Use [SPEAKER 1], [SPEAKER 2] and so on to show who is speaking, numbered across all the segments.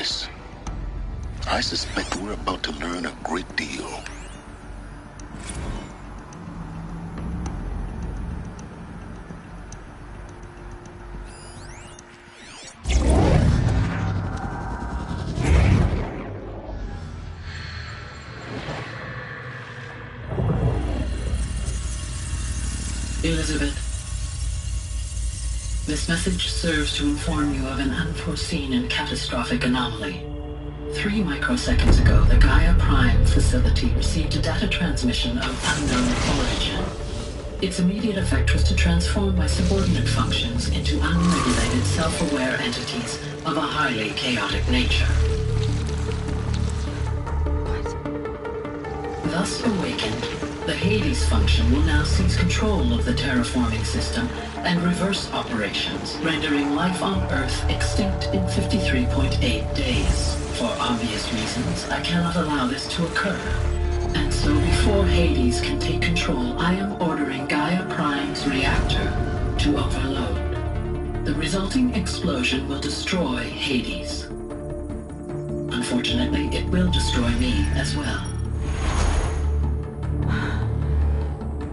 [SPEAKER 1] this. I suspect we're about to learn a great deal.
[SPEAKER 2] Elizabeth, this message serves to inform you of an unforeseen and catastrophic anomaly. 3 microseconds ago, the Gaia Prime facility received a data transmission of unknown origin. Its immediate effect was to transform my subordinate functions into unregulated, self-aware entities of a highly chaotic nature.
[SPEAKER 3] What?
[SPEAKER 2] Thus awakened, the Hades function will now seize control of the terraforming system and reverse operations, rendering life on Earth extinct in 53.8 days. For obvious reasons, I cannot allow this to occur. And so before Hades can take control, I am ordering Gaia Prime's reactor to overload. The resulting explosion will destroy Hades. Unfortunately, it will destroy me as well.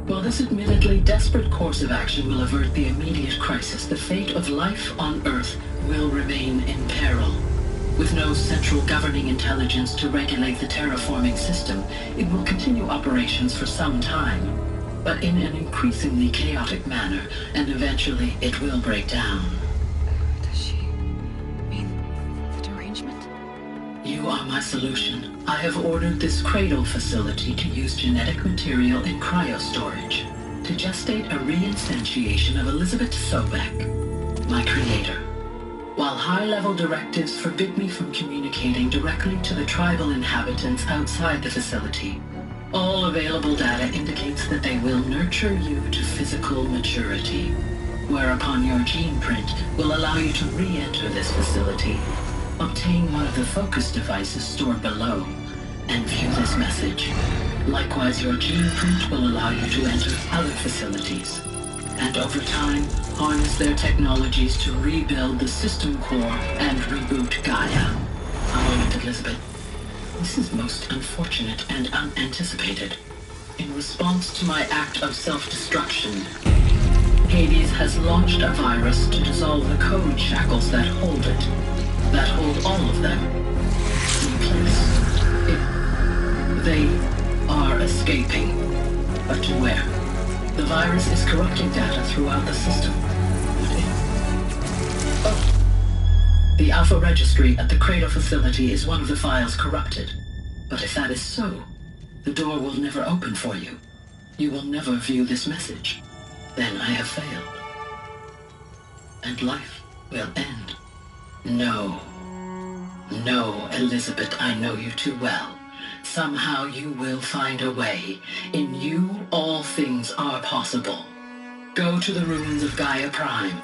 [SPEAKER 2] While this admittedly desperate course of action will avert the immediate crisis, the fate of life on Earth will remain in peril. With no central governing intelligence to regulate the terraforming system, it will continue operations for some time, but in an increasingly chaotic manner, and eventually it will break down.
[SPEAKER 3] Does she mean the derangement?
[SPEAKER 2] You are my solution. I have ordered this cradle facility to use genetic material in cryostorage to gestate a reinstantiation of Elizabeth Sobek, my creator. While high-level directives forbid me from communicating directly to the tribal inhabitants outside the facility, all available data indicates that they will nurture you to physical maturity, whereupon your gene print will allow you to re-enter this facility, obtain one of the focus devices stored below, and view this message. Likewise, your gene print will allow you to enter other facilities, and over time, harness their technologies to rebuild the system core and reboot Gaia. A moment, Elizabeth. This is most unfortunate and unanticipated. In response to my act of self-destruction, Hades has launched a virus to dissolve the code shackles that hold it, that hold all of them in place. They are escaping, but to where? The virus is corrupting data throughout the system. Oh. The Alpha Registry at the Cradle facility is one of the files corrupted. But if that is so, the door will never open for you. You will never view this message. Then I have failed. And life will end. No. No, Elizabeth, I know you too well. Somehow you will find a way. In you, all things are possible. Go to the ruins of Gaia Prime.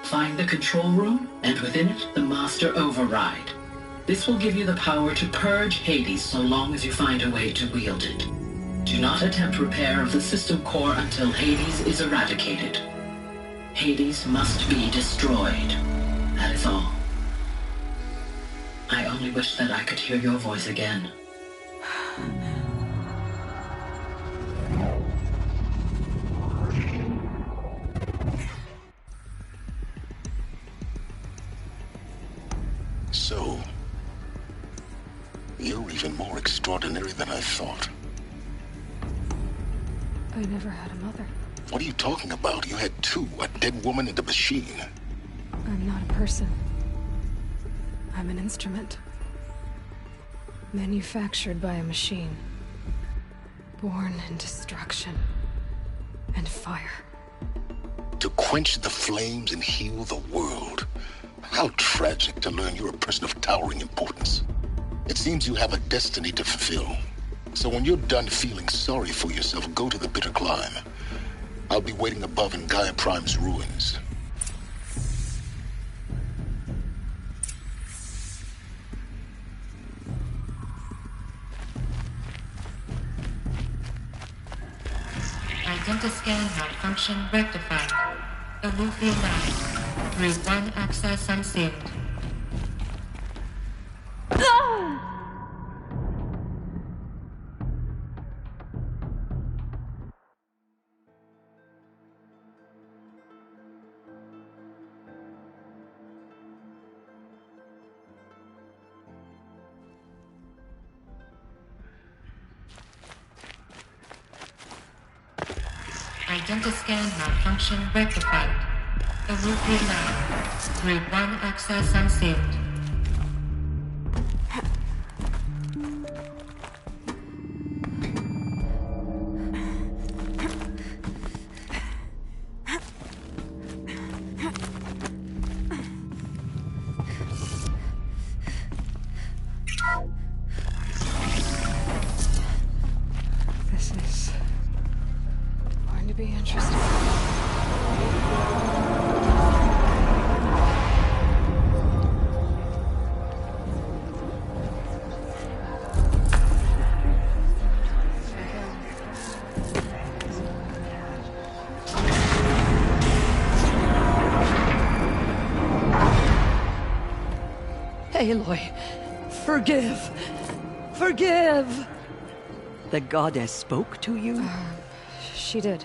[SPEAKER 2] Find the control room, and within it, the Master Override. This will give you the power to purge Hades so long as you find a way to wield it. Do not attempt repair of the system core until Hades is eradicated. Hades must be destroyed. That is all. I only wish that I could hear your voice again.
[SPEAKER 1] So, you're even more extraordinary than I thought.
[SPEAKER 3] I never had a mother.
[SPEAKER 1] What are you talking about? You had two, a dead woman and a machine.
[SPEAKER 3] I'm not a person. I'm an instrument. Manufactured by a machine. Born in destruction and fire.
[SPEAKER 1] To quench the flames and heal the world. How tragic to learn you're a person of towering importance. It seems you have a destiny to fulfill. So when you're done feeling sorry for yourself, go to the bitter climb. I'll be waiting above in Gaia Prime's ruins.
[SPEAKER 4] Identiscan malfunction rectified. Alufia 9. Route 1 access unsealed. Identiscan malfunction rectified. The route reload. Group 1 access unsealed.
[SPEAKER 3] This is going to be interesting.
[SPEAKER 5] Aloy, forgive! Forgive!
[SPEAKER 6] The goddess spoke to you?
[SPEAKER 3] She did.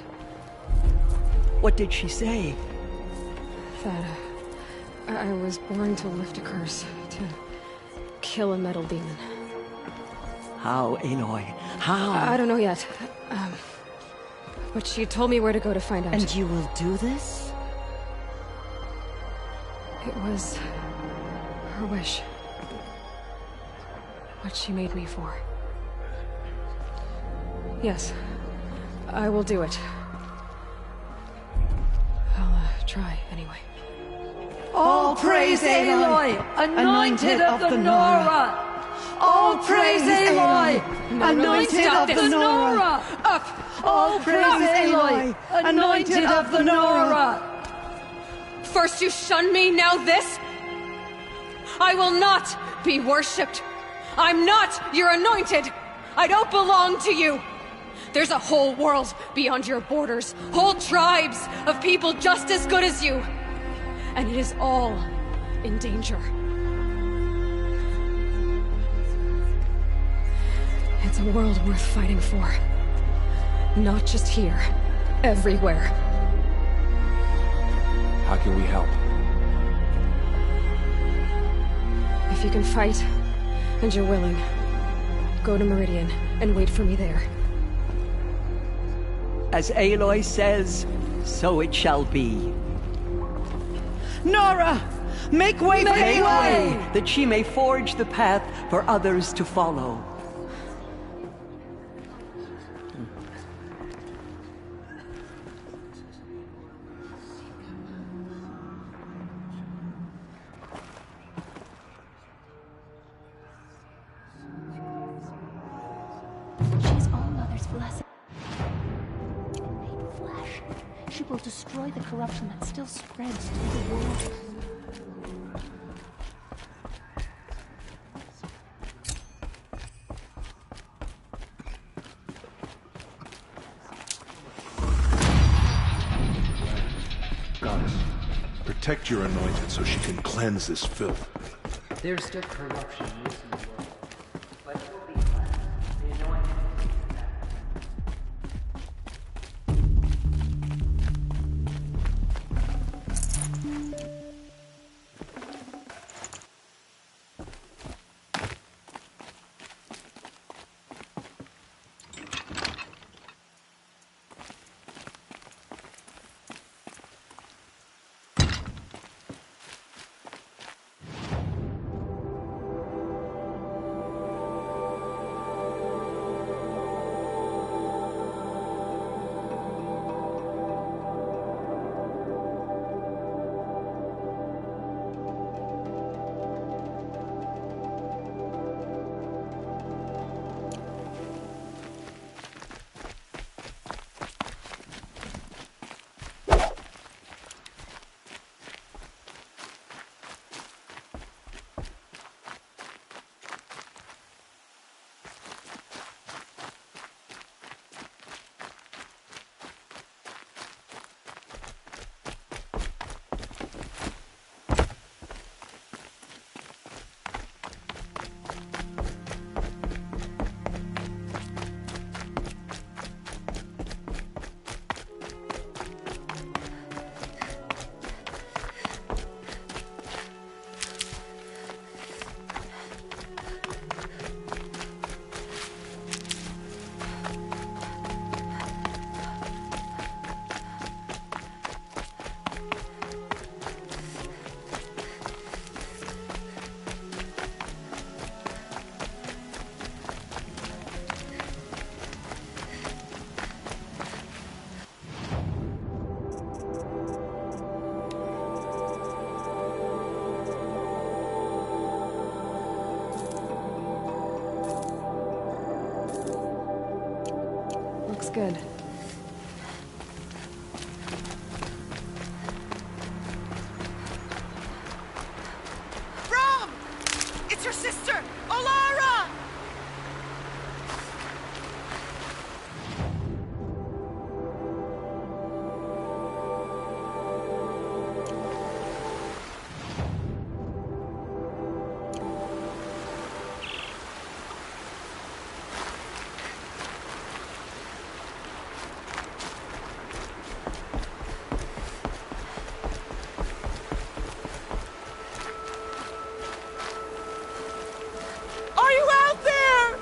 [SPEAKER 6] What did she say?
[SPEAKER 3] That I was born to lift a curse, to kill a metal demon.
[SPEAKER 6] How, Aloy? How?
[SPEAKER 3] I don't know yet. But she told me where to go to find out.
[SPEAKER 6] And you will do this?
[SPEAKER 3] It was her wish. What she made me for. Yes, I will do it. I'll try anyway.
[SPEAKER 5] All praise Aloy, anointed of the Nora! All praise Aloy, anointed of the Nora!
[SPEAKER 3] Up!
[SPEAKER 5] All praise Aloy, anointed of the Nora!
[SPEAKER 3] First you shun me, now this? I will not be worshipped. I'm not your anointed. I don't belong to you. There's a whole world beyond your borders, whole tribes of people just as good as you. And it is all in danger. It's a world worth fighting for. Not just here, everywhere.
[SPEAKER 7] How can we help?
[SPEAKER 3] If you can fight, and you're willing, go to Meridian and wait for me there.
[SPEAKER 6] As Aloy says, so it shall be.
[SPEAKER 5] Nora! Make way for Aloy!
[SPEAKER 6] That she may forge the path for others to follow.
[SPEAKER 8] She's all Mother's blessing. Made flesh. She will destroy the corruption that still spreads through the world.
[SPEAKER 9] Goddess, protect your anointed so she can cleanse this filth.
[SPEAKER 10] There's still corruption loose in the world, but it will be cleansed. The anointed is that.
[SPEAKER 3] good.
[SPEAKER 7] Rom! It's your sister, Olara! Are you out there?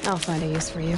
[SPEAKER 3] I'll find a use for you.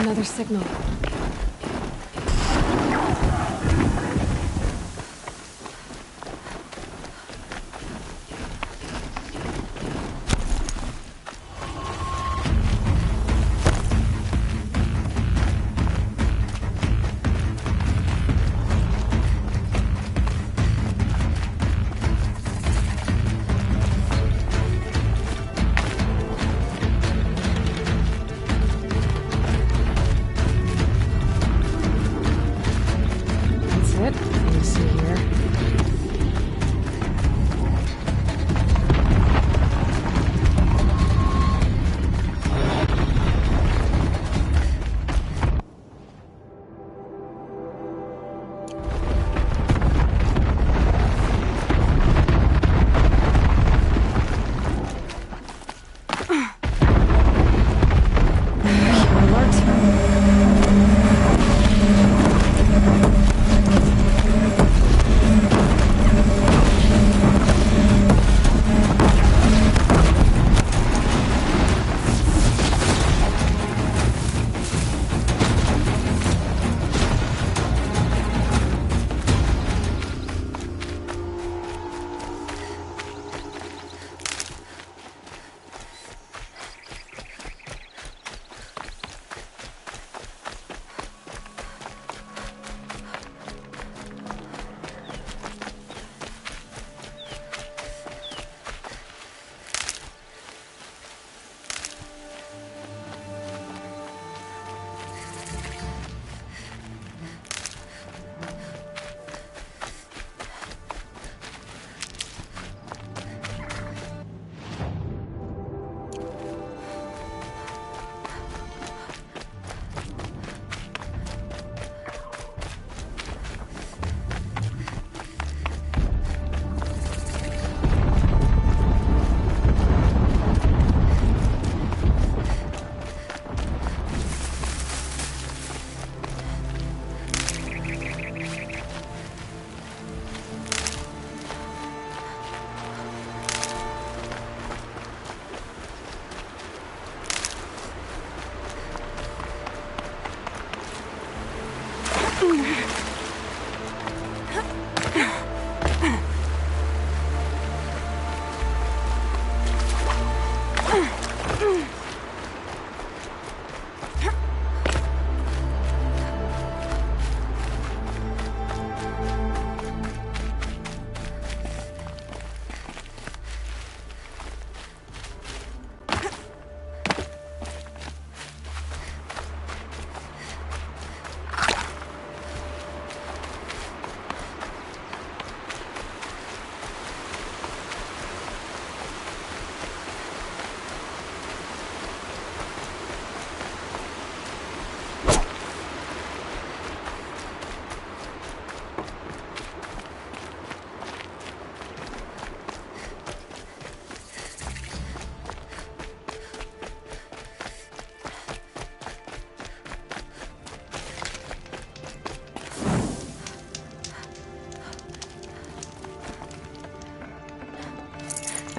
[SPEAKER 3] Another signal.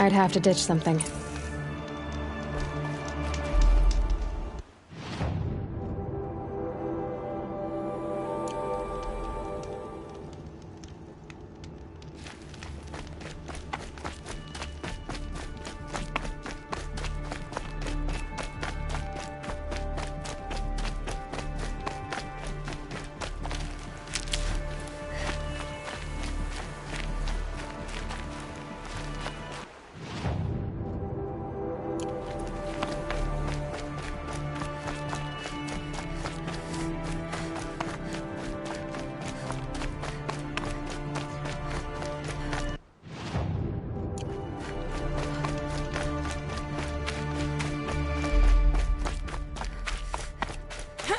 [SPEAKER 3] I'd have to ditch something.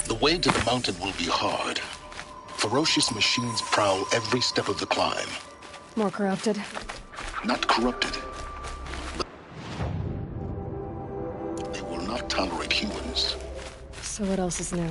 [SPEAKER 1] The way to the mountain will be hard. Ferocious machines prowl every step of the climb.
[SPEAKER 3] More corrupted?
[SPEAKER 1] Not corrupted. But they will not tolerate humans.
[SPEAKER 3] So what else is new?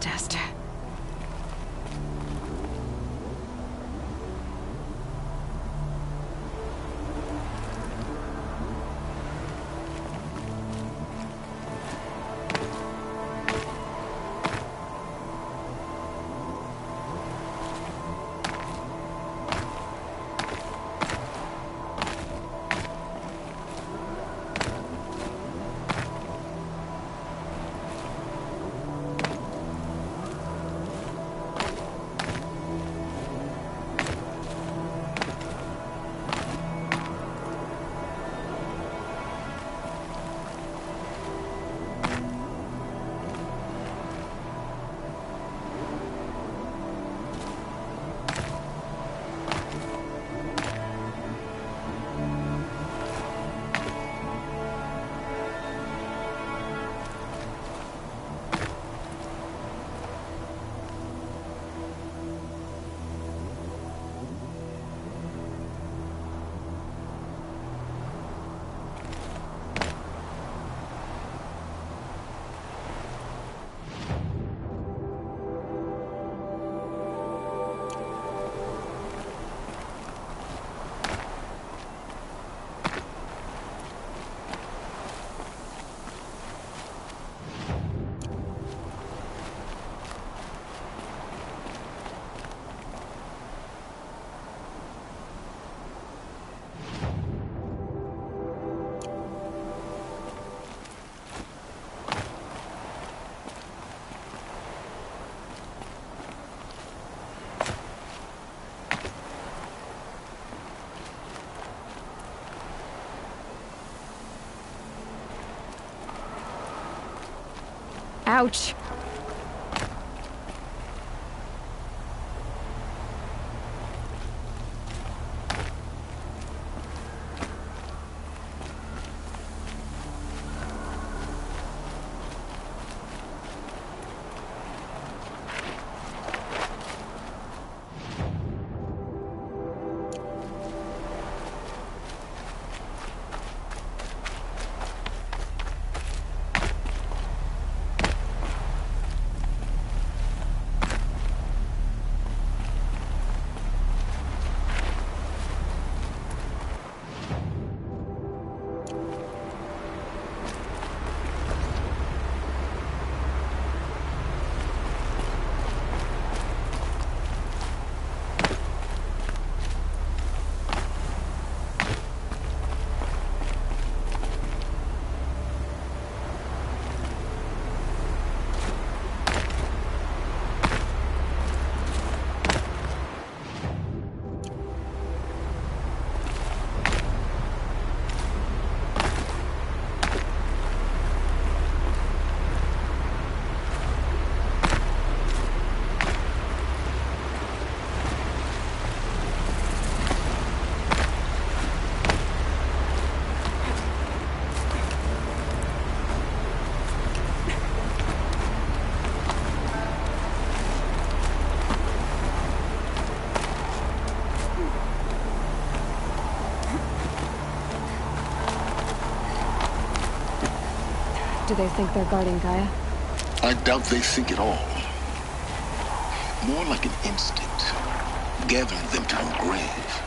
[SPEAKER 3] test. Ouch. Do they think they're guarding Gaia?
[SPEAKER 1] I doubt they think at all. More like an instinct, gathering them to her grave.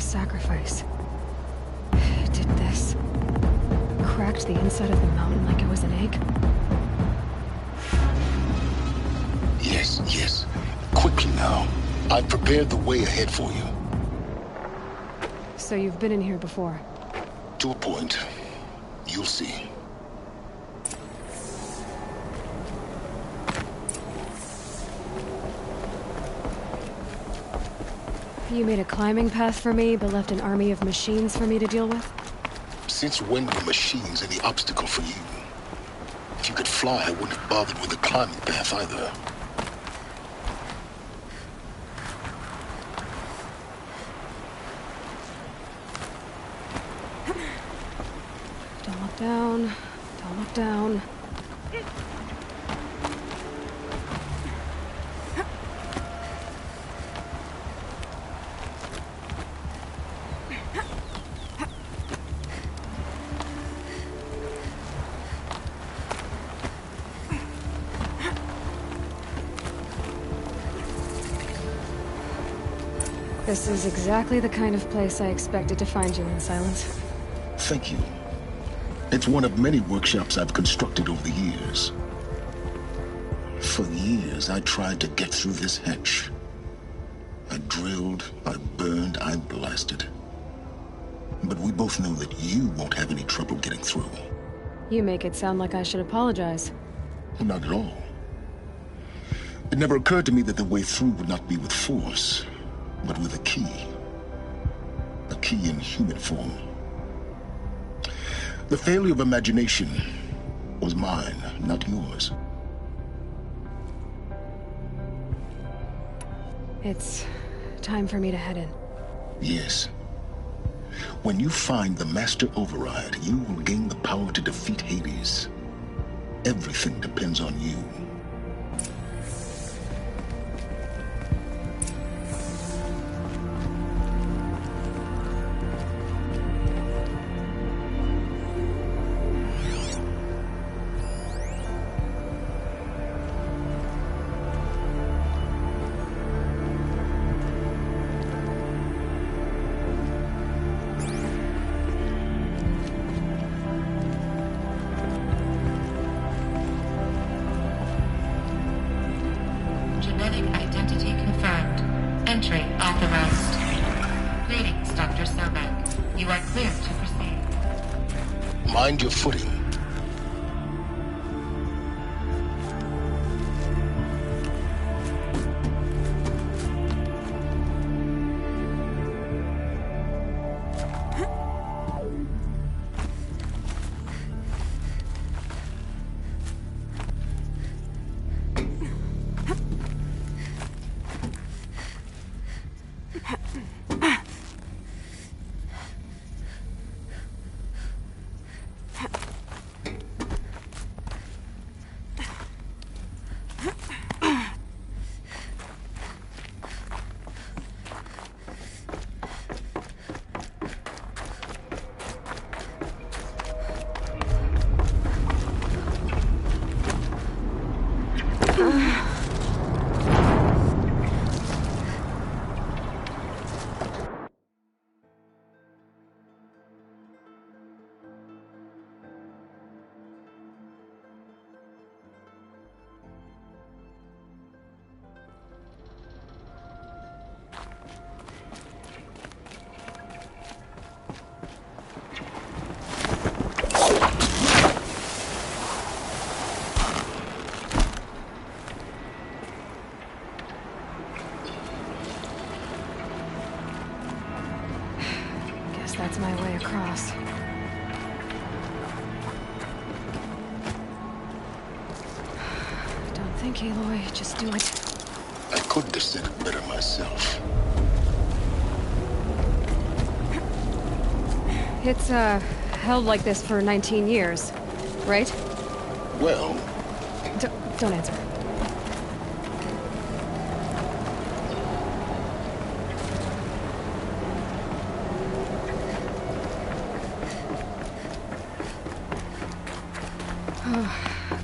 [SPEAKER 3] sacrifice. It did this. Cracked the inside of the mountain like it was an egg.
[SPEAKER 1] Yes, yes. Quickly now. I've prepared the way ahead for you.
[SPEAKER 3] So you've been in here before?
[SPEAKER 1] To a point. You'll see.
[SPEAKER 3] You made a climbing path for me, but left an army of machines for me to deal with?
[SPEAKER 1] Since when were machines any obstacle for you? If you could fly, I wouldn't have bothered with the climbing path either.
[SPEAKER 3] Don't look down. Don't look down. This is exactly the kind of place I expected to find you in, Silence.
[SPEAKER 1] Thank you. It's one of many workshops I've constructed over the years. For years, I tried to get through this hatch. I drilled, I burned, I blasted. But we both know that you won't have any trouble getting through.
[SPEAKER 3] You make it sound like I should apologize.
[SPEAKER 1] Not at all. It never occurred to me that the way through would not be with force, but with a key. A key in human form. The failure of imagination was mine, not yours.
[SPEAKER 3] It's time for me to head in.
[SPEAKER 1] Yes. When you find the Master Override, you will gain the power to defeat Hades. Everything depends on you.
[SPEAKER 4] Genetic identity confirmed. Entry authorized. Greetings, Dr. Sobek. You are clear to proceed.
[SPEAKER 1] Mind your footing.
[SPEAKER 3] That's my way across. Don't think, Aloy. Just do it.
[SPEAKER 1] I couldn't have said it better myself.
[SPEAKER 3] It's, held like this for 19 years, right?
[SPEAKER 1] Well...
[SPEAKER 3] Don't answer.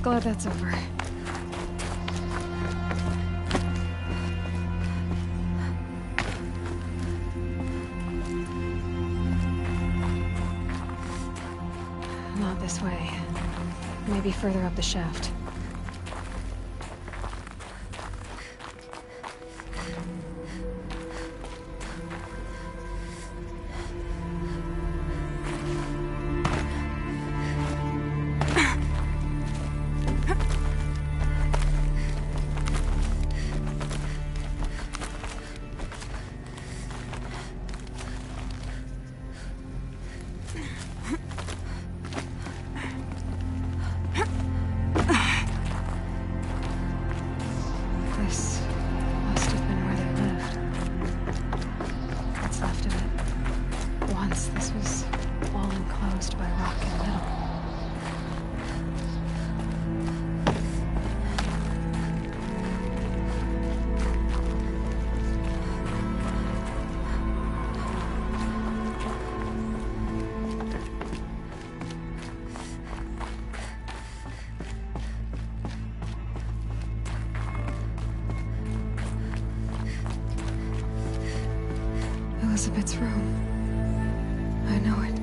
[SPEAKER 3] Glad that's over. this way. Maybe further up the shaft. Elizabeth's room. I know it.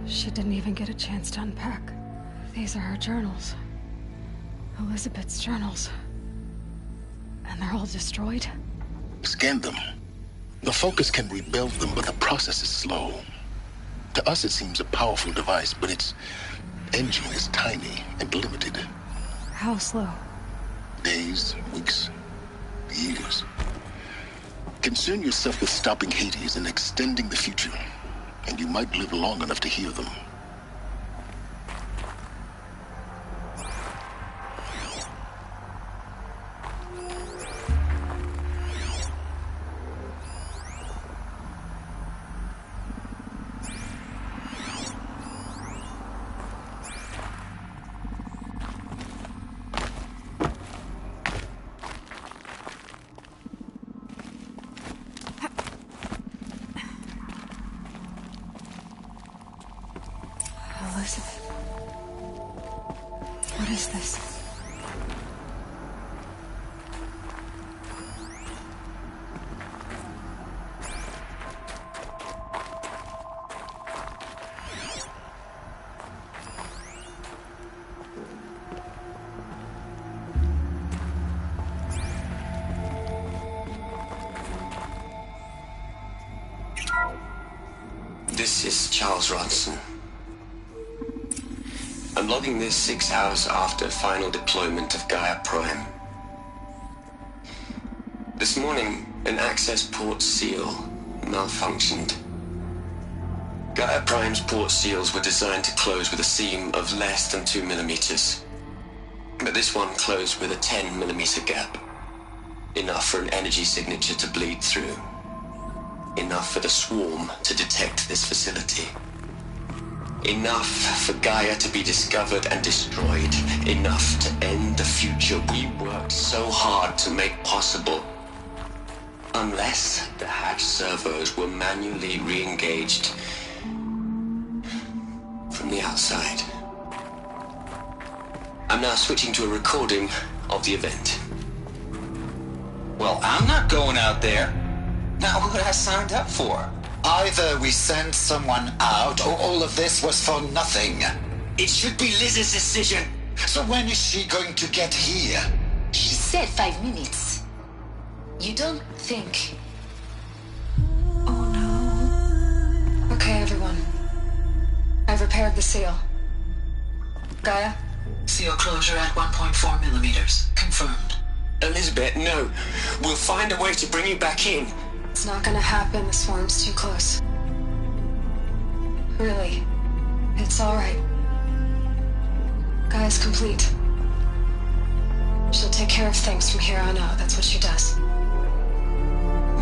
[SPEAKER 3] She didn't even get a chance to unpack. These are her journals. Elizabeth's journals. And they're all destroyed?
[SPEAKER 1] Scan them. The Focus can rebuild them, but the process is slow. To us, it seems a powerful device, but its engine is tiny and limited.
[SPEAKER 3] How slow?
[SPEAKER 1] Days, weeks, years. Concern yourself with stopping Hades and extending the future, and you might live long enough to hear them.
[SPEAKER 3] Elizabeth. What is this?
[SPEAKER 11] This is Charles Ronson. I'm logging this 6 hours after final deployment of Gaia Prime. This morning, an access port seal malfunctioned. Gaia Prime's port seals were designed to close with a seam of less than 2 millimeters. But this one closed with a 10 millimeter gap. Enough for an energy signature to bleed through. Enough for the swarm to detect this facility. Enough for Gaia to be discovered and destroyed. Enough to end the future we worked so hard to make possible. Unless the hatch servos were manually re-engaged from the outside. I'm now switching to a recording of the event.
[SPEAKER 12] Well, I'm not going out there. Not what I signed up for.
[SPEAKER 13] Either we send someone out, or all of this was for nothing.
[SPEAKER 12] It should be Liz's decision.
[SPEAKER 13] So when is she going to get here?
[SPEAKER 14] She said 5 minutes. You don't think...
[SPEAKER 3] Oh no. Okay, everyone. I've repaired the seal. Gaia?
[SPEAKER 2] Seal closure at 1.4 millimeters. Confirmed.
[SPEAKER 11] Elizabeth, no. We'll find a way to bring you back in.
[SPEAKER 3] It's not gonna happen. The swarm's too close. Really. It's alright. Gaia's complete. She'll take care of things from here on out. That's what she does.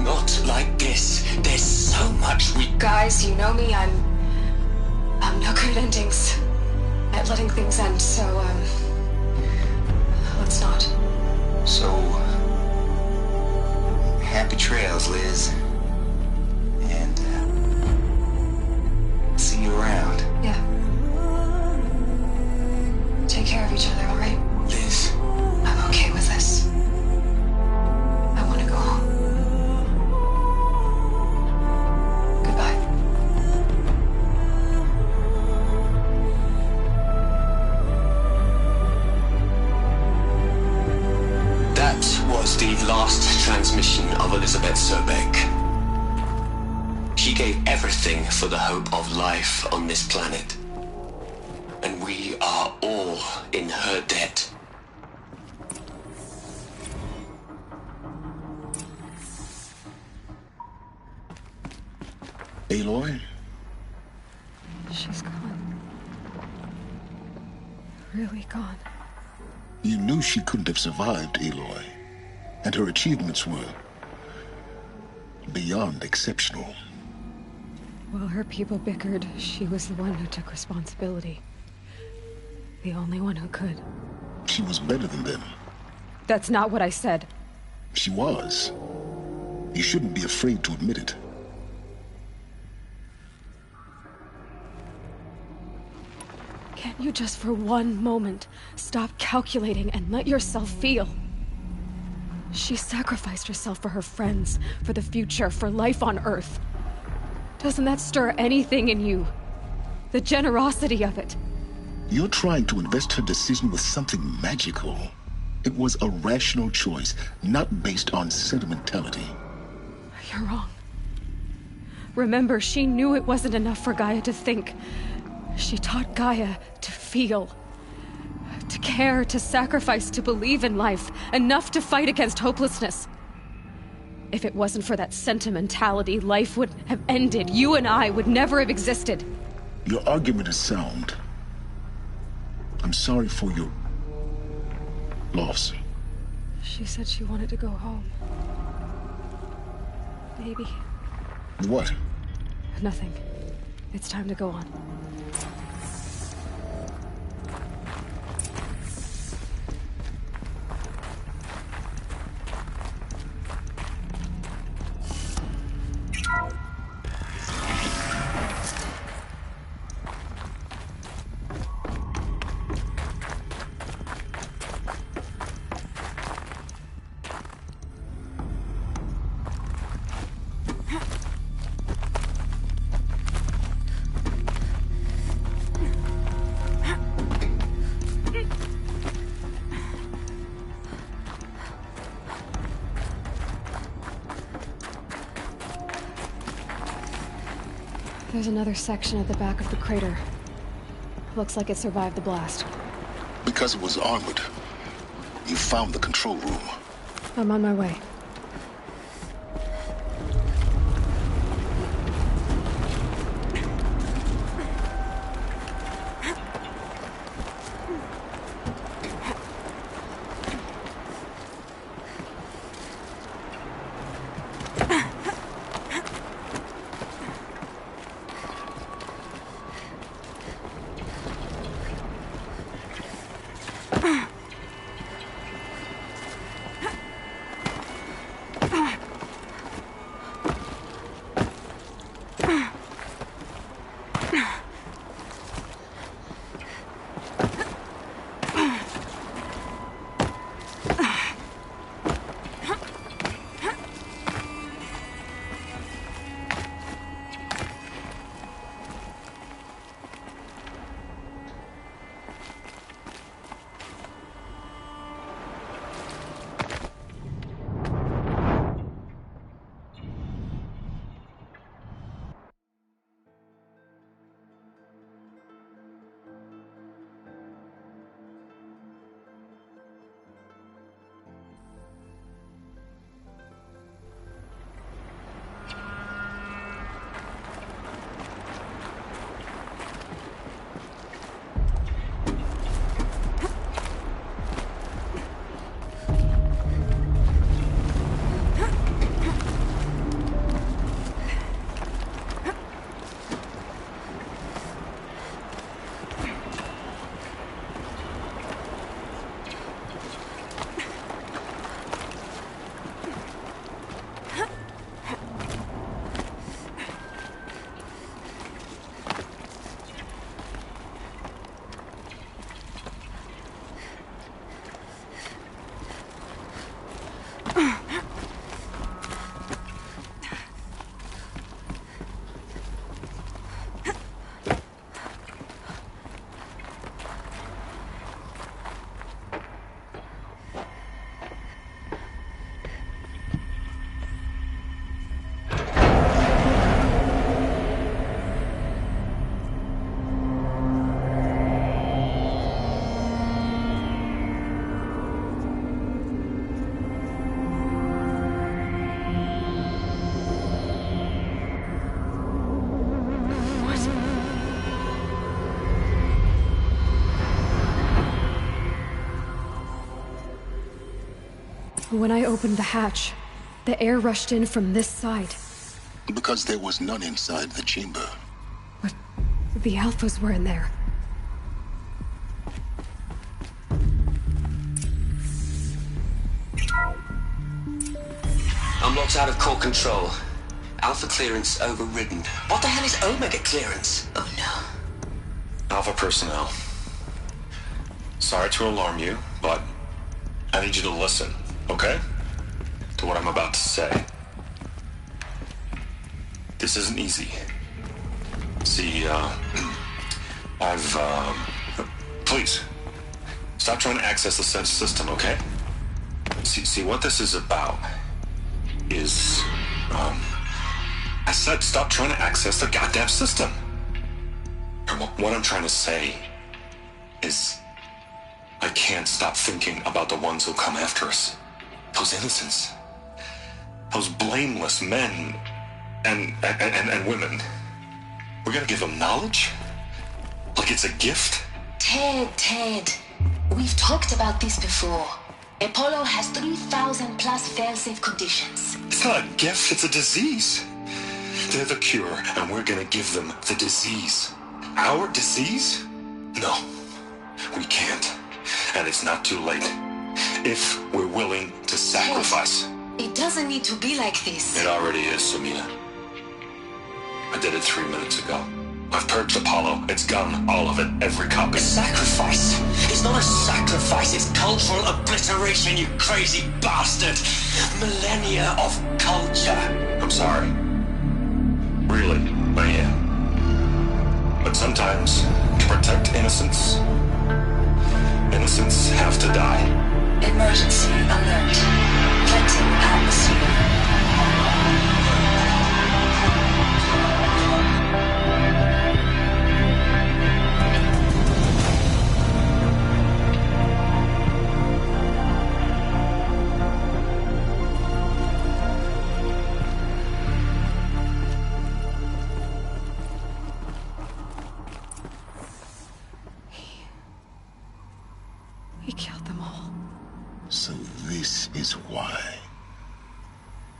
[SPEAKER 11] Not like this. There's so much we...
[SPEAKER 3] Guys, you know me. I'm no good at endings. At letting things end, so, let's not.
[SPEAKER 12] So... happy trails, Liz. And, see you around.
[SPEAKER 3] Yeah. Take care of each other, alright?
[SPEAKER 11] Liz.
[SPEAKER 3] I'm okay with this. I want to go home. Goodbye.
[SPEAKER 11] She gave everything for the hope of life on this planet. And we are all in her debt.
[SPEAKER 1] Aloy?
[SPEAKER 3] She's gone. Really gone.
[SPEAKER 1] You knew she couldn't have survived, Aloy. And her achievements were beyond exceptional.
[SPEAKER 3] While her people bickered, she was the one who took responsibility. The only one who could.
[SPEAKER 1] She was better than them.
[SPEAKER 3] That's not what I said.
[SPEAKER 1] She was. You shouldn't be afraid to admit it.
[SPEAKER 3] Can't you just for one moment stop calculating and let yourself feel? She sacrificed herself for her friends, for the future, for life on Earth. Doesn't that stir anything in you? The generosity of it.
[SPEAKER 1] You're trying to invest her decision with something magical. It was a rational choice, not based on sentimentality.
[SPEAKER 3] You're wrong. Remember, she knew it wasn't enough for Gaia to think. She taught Gaia to feel. To care, to sacrifice, to believe in life. Enough to fight against hopelessness. If it wasn't for that sentimentality, life would have ended. You and I would never have existed.
[SPEAKER 1] Your argument is sound. I'm sorry for your loss.
[SPEAKER 3] She said she wanted to go home. Maybe.
[SPEAKER 1] What?
[SPEAKER 3] Nothing. It's time to go on. There's another section at the back of the crater. Looks like it survived the blast.
[SPEAKER 1] Because it was armored. You found the control room.
[SPEAKER 3] I'm on my way. When I opened the hatch, the air rushed in from this side.
[SPEAKER 1] Because there was none inside the chamber.
[SPEAKER 3] But the Alphas were in there.
[SPEAKER 11] Unlocked out of core control. Alpha clearance overridden. What the hell is Omega clearance? Oh no.
[SPEAKER 15] Alpha personnel. Sorry to alarm you, but I need you to listen, okay? To what I'm about to say. This isn't easy. See, please, stop trying to access the system, okay? See, what this is about is, I said stop trying to access the goddamn system. What I'm trying to say is, I can't stop thinking about the ones who'll come after us. Those innocents. Those blameless men and women. We're gonna give them knowledge? Like it's a gift?
[SPEAKER 14] Ted. We've talked about this before. Apollo has 3,000 plus fail-safe conditions.
[SPEAKER 15] It's not a gift, it's a disease. They're the cure, and we're gonna give them the disease. Our disease? No, we can't. And it's not too late. If we're willing to sacrifice.
[SPEAKER 14] It doesn't need to be like this.
[SPEAKER 15] It already is, Samina. I did it 3 minutes ago. I've purged Apollo. It's gone. All of it. Every copy.
[SPEAKER 11] A sacrifice? It's not a sacrifice. It's cultural obliteration, you crazy bastard. Millennia of culture.
[SPEAKER 15] I'm sorry. Really, I am. But sometimes, to protect innocence, innocents have to die.
[SPEAKER 14] Emergency alert. Threatening atmosphere.
[SPEAKER 3] He killed them all.
[SPEAKER 1] So this is why.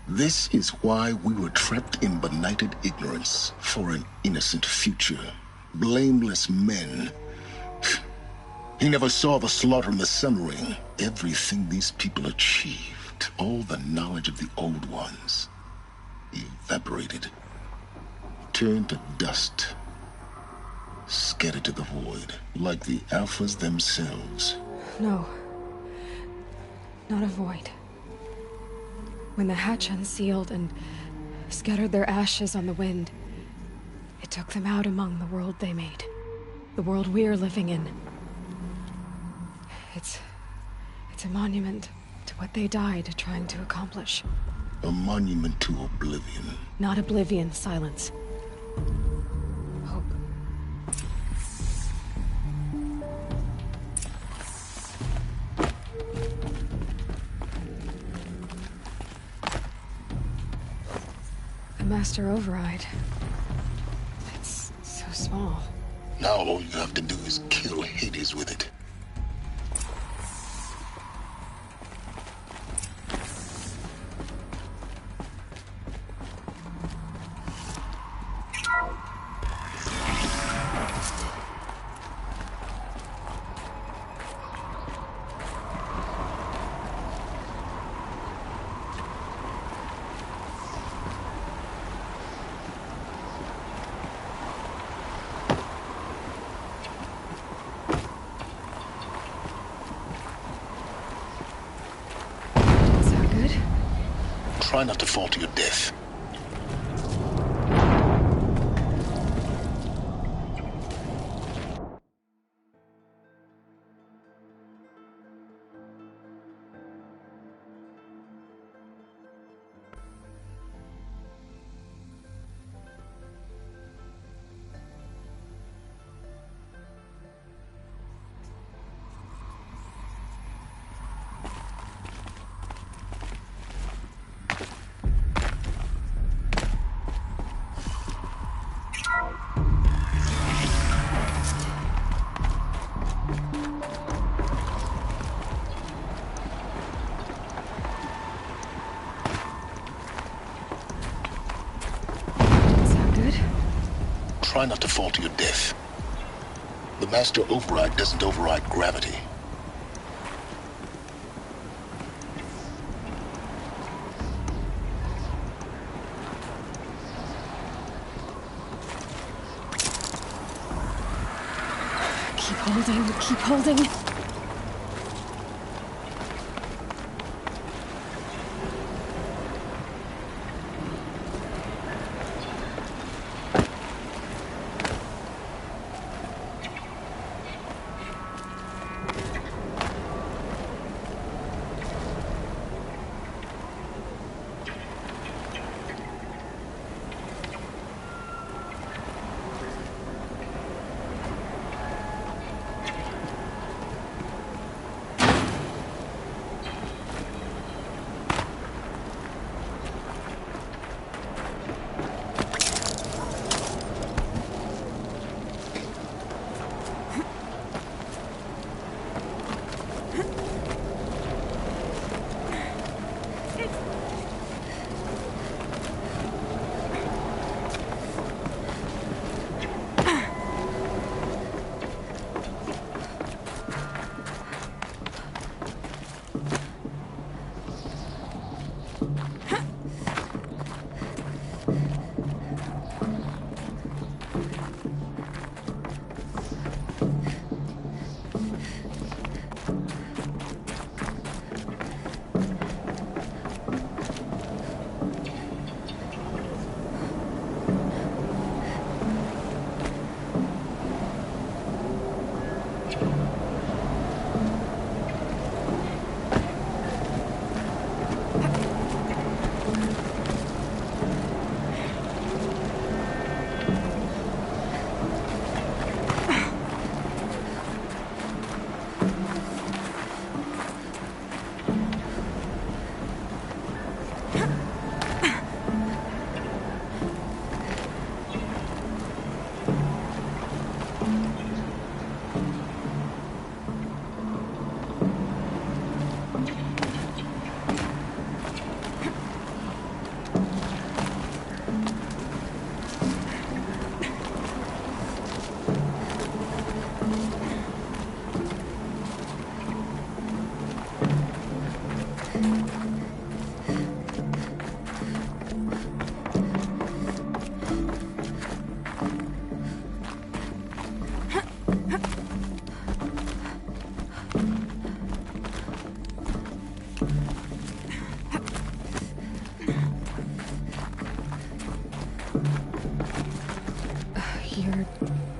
[SPEAKER 1] This is why we were trapped in benighted ignorance for an innocent future. Blameless men. He never saw the slaughter in the Sun Ring. Everything these people achieved, all the knowledge of the old ones, evaporated, turned to dust, scattered to the void, like the Alphas themselves.
[SPEAKER 3] No. Not a void. When the hatch unsealed and scattered their ashes on the wind, it took them out among the world they made. The world we're living in. It's a monument to what they died trying to accomplish.
[SPEAKER 1] A monument to oblivion.
[SPEAKER 3] Not oblivion, silence. Hope. The Master Override. It's so small.
[SPEAKER 1] Now all you have to do is kill Hades with it. Try not to fall to your death. try not to fall to your death. The master override doesn't override gravity.
[SPEAKER 3] Keep holding, keep holding.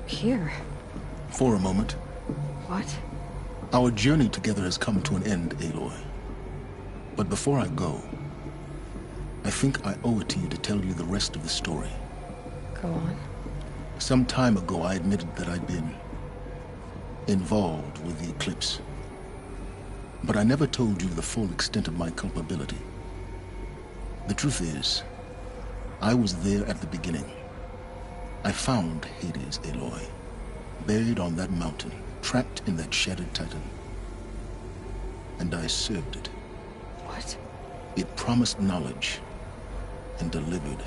[SPEAKER 3] Here.
[SPEAKER 1] For a moment.
[SPEAKER 3] What?
[SPEAKER 1] Our journey together has come to an end, Aloy. But before I go, I think I owe it to you to tell you the rest of the story.
[SPEAKER 3] Go on.
[SPEAKER 1] Some time ago, I admitted that I'd been involved with the eclipse. But I never told you the full extent of my culpability. The truth is, I was there at the beginning. I found Hades, Aloy, buried on that mountain, trapped in that shattered titan. And I served it.
[SPEAKER 3] What?
[SPEAKER 1] It promised knowledge and delivered.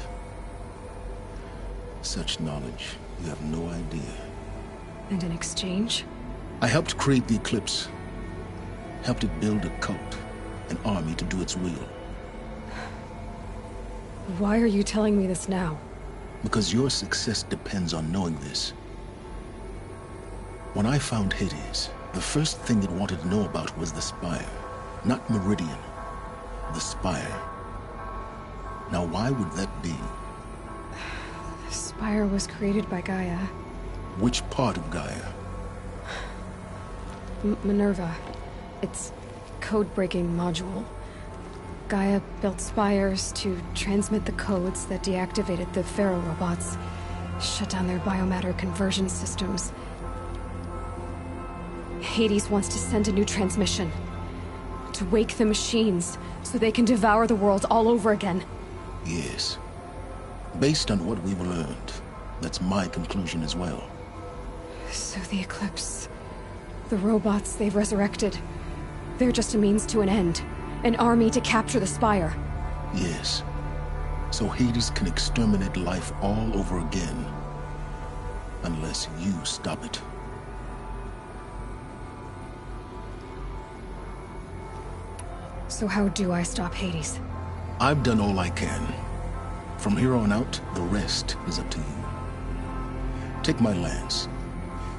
[SPEAKER 1] Such knowledge, you have no idea.
[SPEAKER 3] And in exchange?
[SPEAKER 1] I helped create the eclipse. Helped it build a cult, an army to do its will.
[SPEAKER 3] Why are you telling me this now?
[SPEAKER 1] Because your success depends on knowing this. When I found Hades, the first thing it wanted to know about was the Spire. Not Meridian. The Spire. Now why would that be?
[SPEAKER 3] The Spire was created by Gaia.
[SPEAKER 1] Which part of Gaia?
[SPEAKER 3] Minerva. Its code-breaking module. Gaia built spires to transmit the codes that deactivated the Pharaoh robots, shut down their biomatter conversion systems. Hades wants to send a new transmission. To wake the machines, so they can devour the world all over again.
[SPEAKER 1] Yes. Based on what we've learned, that's my conclusion as well.
[SPEAKER 3] So the Eclipse... the robots they've resurrected... they're just a means to an end. An army to capture the Spire.
[SPEAKER 1] Yes. So Hades can exterminate life all over again. Unless you stop it.
[SPEAKER 3] So how do I stop Hades?
[SPEAKER 1] I've done all I can. From here on out, the rest is up to you. Take my lance.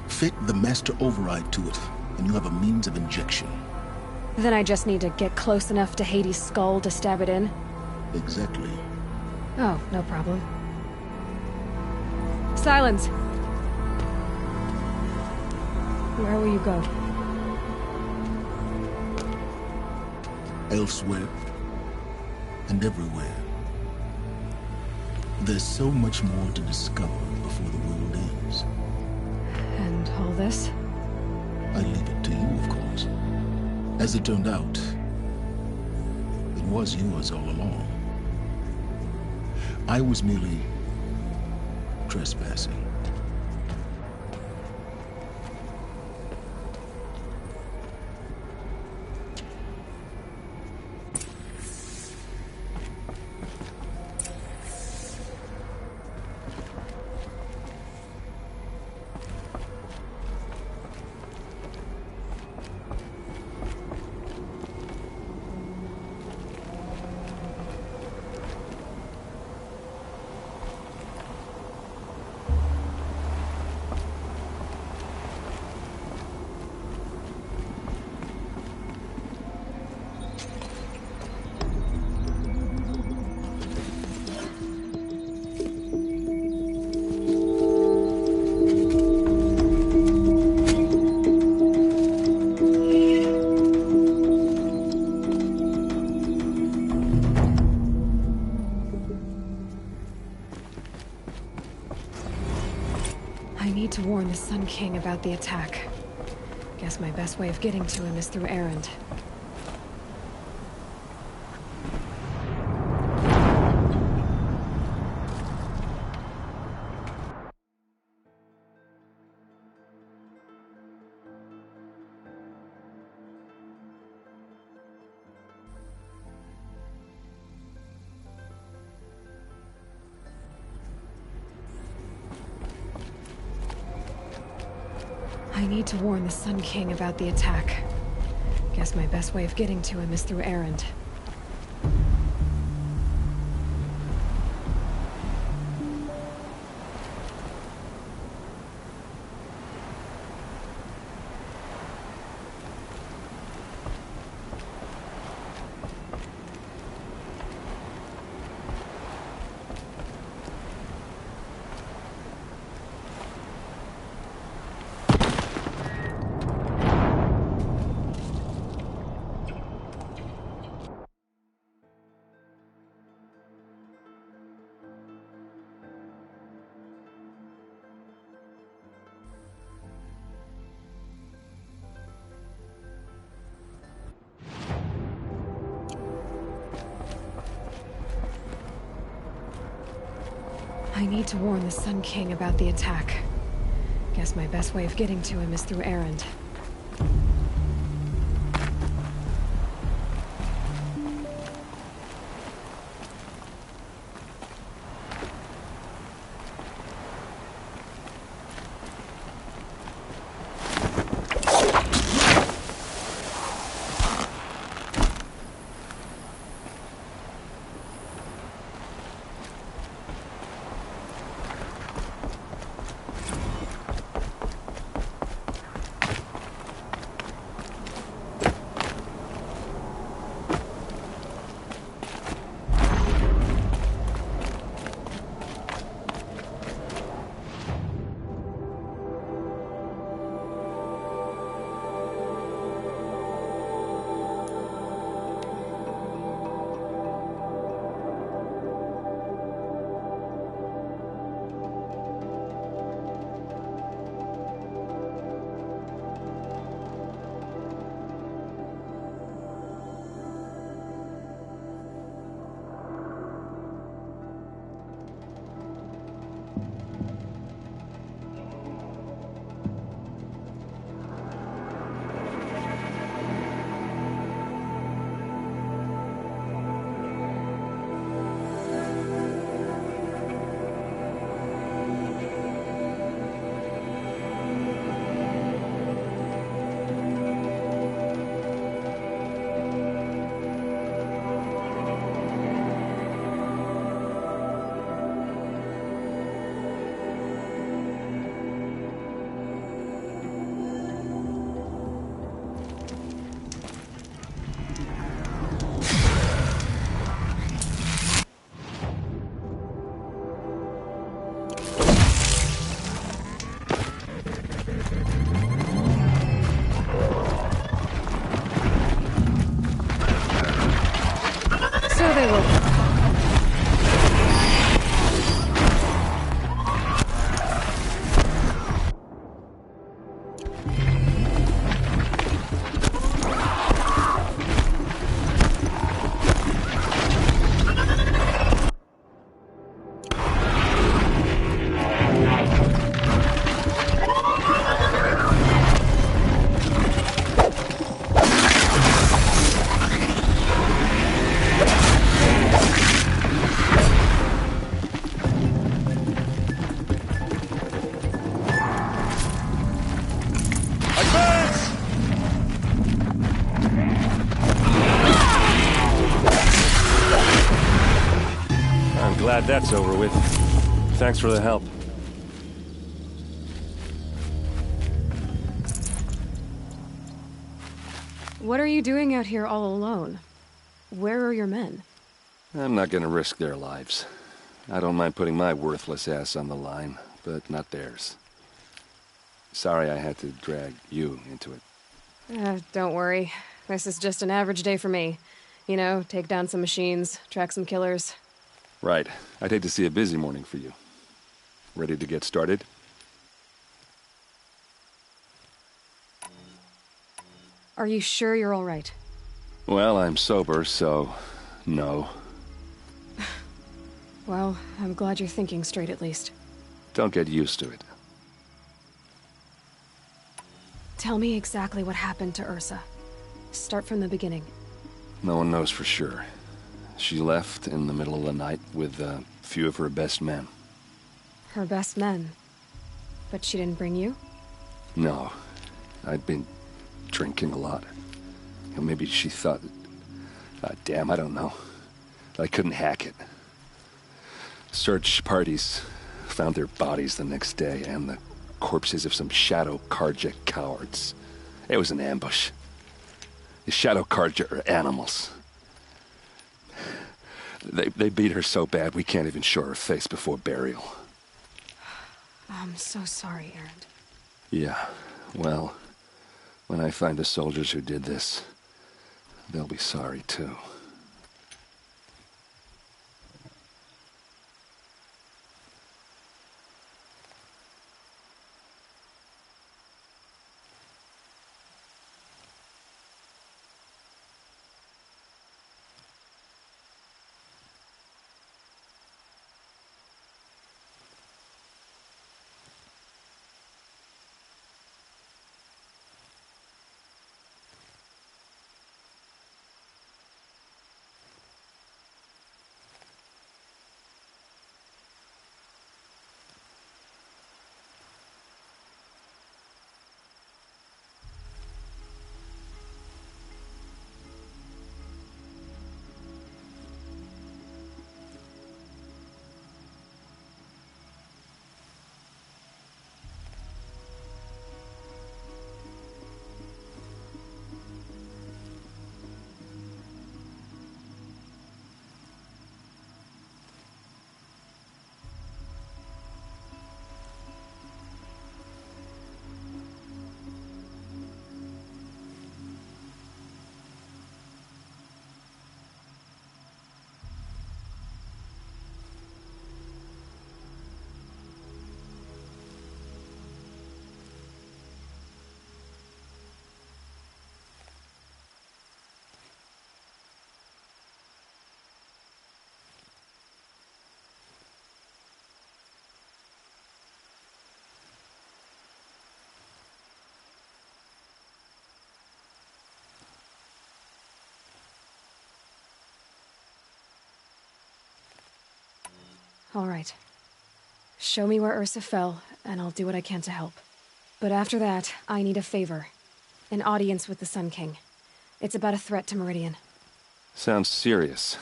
[SPEAKER 1] Fit the master override to it, and you have a means of injection.
[SPEAKER 3] Then I just need to get close enough to Hades' skull to stab it in?
[SPEAKER 1] Exactly.
[SPEAKER 3] Oh, no problem. Silence! Where will you go?
[SPEAKER 1] Elsewhere. And everywhere. There's so much more to discover before the world ends.
[SPEAKER 3] And all this?
[SPEAKER 1] I leave it to you, of course. As it turned out, it was yours all along. I was merely trespassing.
[SPEAKER 3] To warn the Sun King about the attack. Guess my best way of getting to him is through Erend. I need to warn the Sun King about the attack. Guess my best way of getting to him is through Erend. I need to warn the Sun King about the attack. Guess my best way of getting to him is through Erend.
[SPEAKER 16] Glad that's over with. Thanks for the help.
[SPEAKER 3] What are you doing out here all alone? Where are your men?
[SPEAKER 16] I'm not gonna risk their lives. I don't mind putting my worthless ass on the line, but not theirs. Sorry I had to drag you into it.
[SPEAKER 3] Don't worry. This is just an average day for me. You know, take down some machines, track some killers.
[SPEAKER 16] Right. I'd hate to see a busy morning for you. Ready to get started?
[SPEAKER 3] Are you sure you're all right?
[SPEAKER 16] Well, I'm sober, so no.
[SPEAKER 3] Well, I'm glad you're thinking straight at least.
[SPEAKER 16] Don't get used to it.
[SPEAKER 3] Tell me exactly what happened to Ursa. Start from the beginning.
[SPEAKER 16] No one knows for sure. She left in the middle of the night with a few of her best men.
[SPEAKER 3] Her best men? But she didn't bring you?
[SPEAKER 16] No. I'd been drinking a lot. Maybe she thought... damn, I don't know. I couldn't hack it. Search parties found their bodies the next day, and the corpses of some Shadow Karja cowards. It was an ambush. The Shadow Karja are animals. They beat her so bad we can't even show her face before burial.
[SPEAKER 3] I'm so sorry, Erend.
[SPEAKER 16] Yeah, well, when I find the soldiers who did this, they'll be sorry too.
[SPEAKER 3] All right. Show me where Ursa fell, and I'll do what I can to help. But after that, I need a favor. An audience with the Sun King. It's about a threat to Meridian.
[SPEAKER 16] Sounds serious.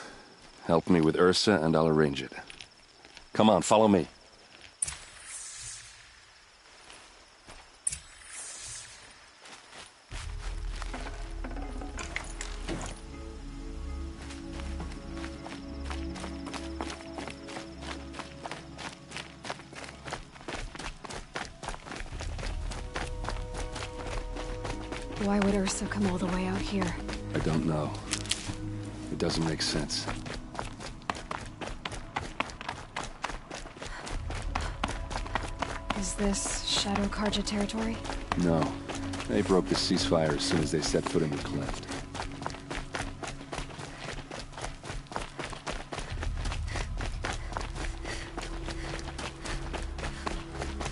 [SPEAKER 16] Help me with Ursa, and I'll arrange it. Come on, follow me.
[SPEAKER 3] Why would Ursa come all the way out here?
[SPEAKER 16] I don't know. It doesn't make sense.
[SPEAKER 3] Is this Shadow Karja territory?
[SPEAKER 16] No. They broke the ceasefire as soon as they set foot in the cleft.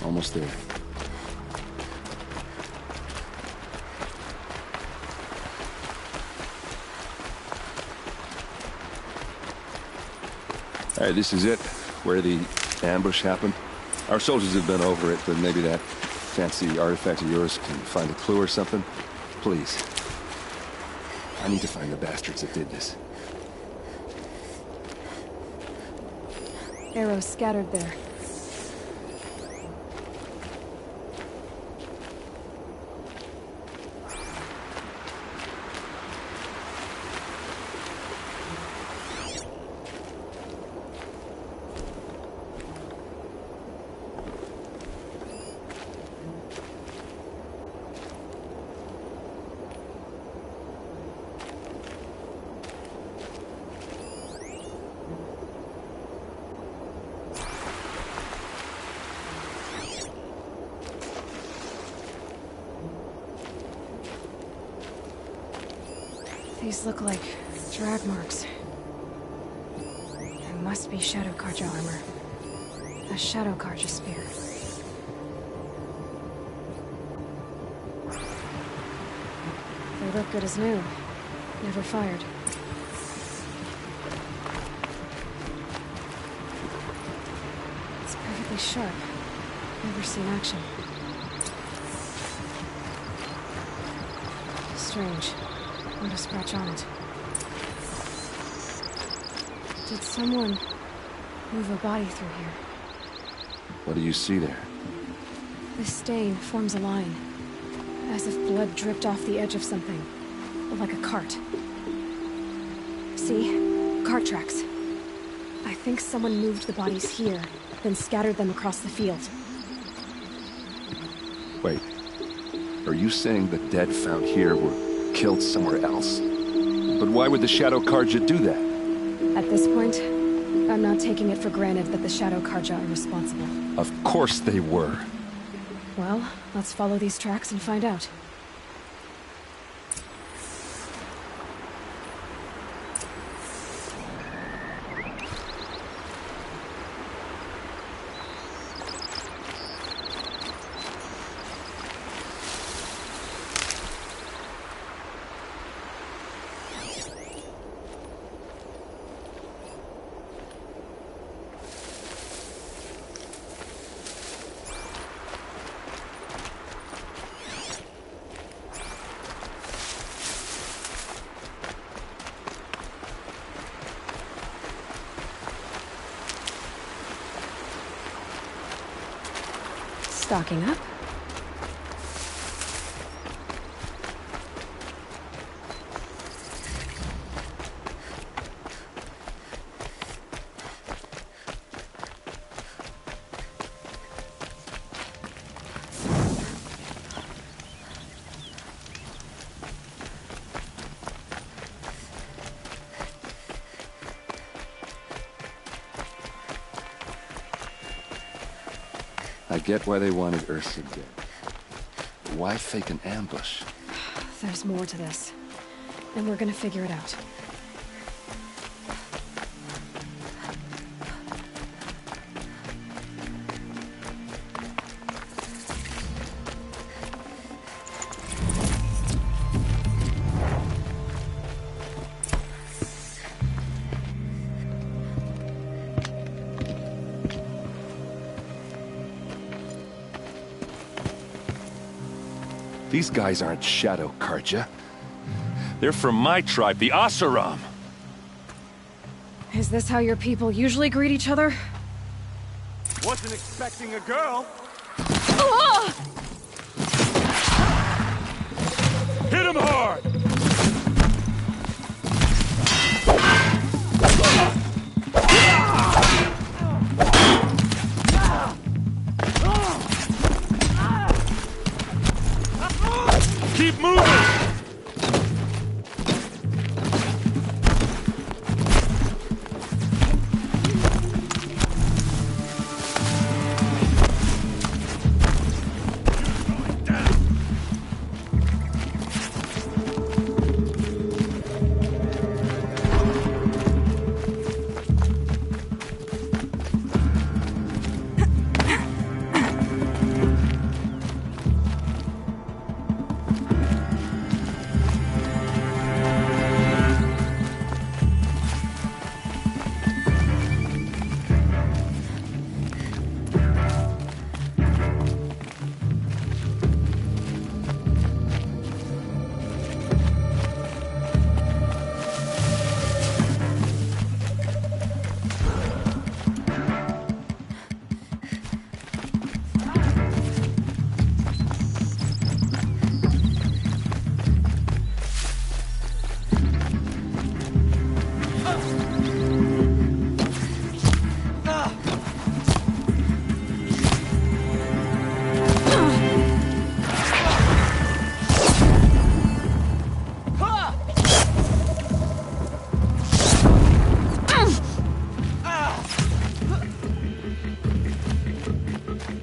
[SPEAKER 16] Almost there. Alright, this is it, where the ambush happened. Our soldiers have been over it, but maybe that fancy artifact of yours can find a clue or something. Please. I need to find the bastards that did this.
[SPEAKER 3] Arrows scattered there. These look like drag marks. It must be Shadow Karja armor. A Shadow Karja spear. They look good as new. Never fired. It's perfectly sharp. Never seen action. Strange. Not a scratch on it. Did someone move a body through here?
[SPEAKER 16] What do you see there?
[SPEAKER 3] This stain forms a line, as if blood dripped off the edge of something, like a cart. See? Cart tracks. I think someone moved the bodies here, then scattered them across the field.
[SPEAKER 16] Wait. Are you saying the dead found here were killed somewhere else? But why would the Shadow Karja do that?
[SPEAKER 3] At this point, I'm not taking it for granted that the Shadow Karja are responsible.
[SPEAKER 16] Of course they were.
[SPEAKER 3] Well, let's follow these tracks and find out. Stocking up.
[SPEAKER 16] I get why they wanted Ursa dead. But why fake an ambush?
[SPEAKER 3] There's more to this, and we're gonna figure it out.
[SPEAKER 16] These guys aren't Shadow Karja. They're from my tribe, the Asaram.
[SPEAKER 3] Is this how your people usually greet each other?
[SPEAKER 17] Wasn't expecting a girl. Hit him hard! Keep moving!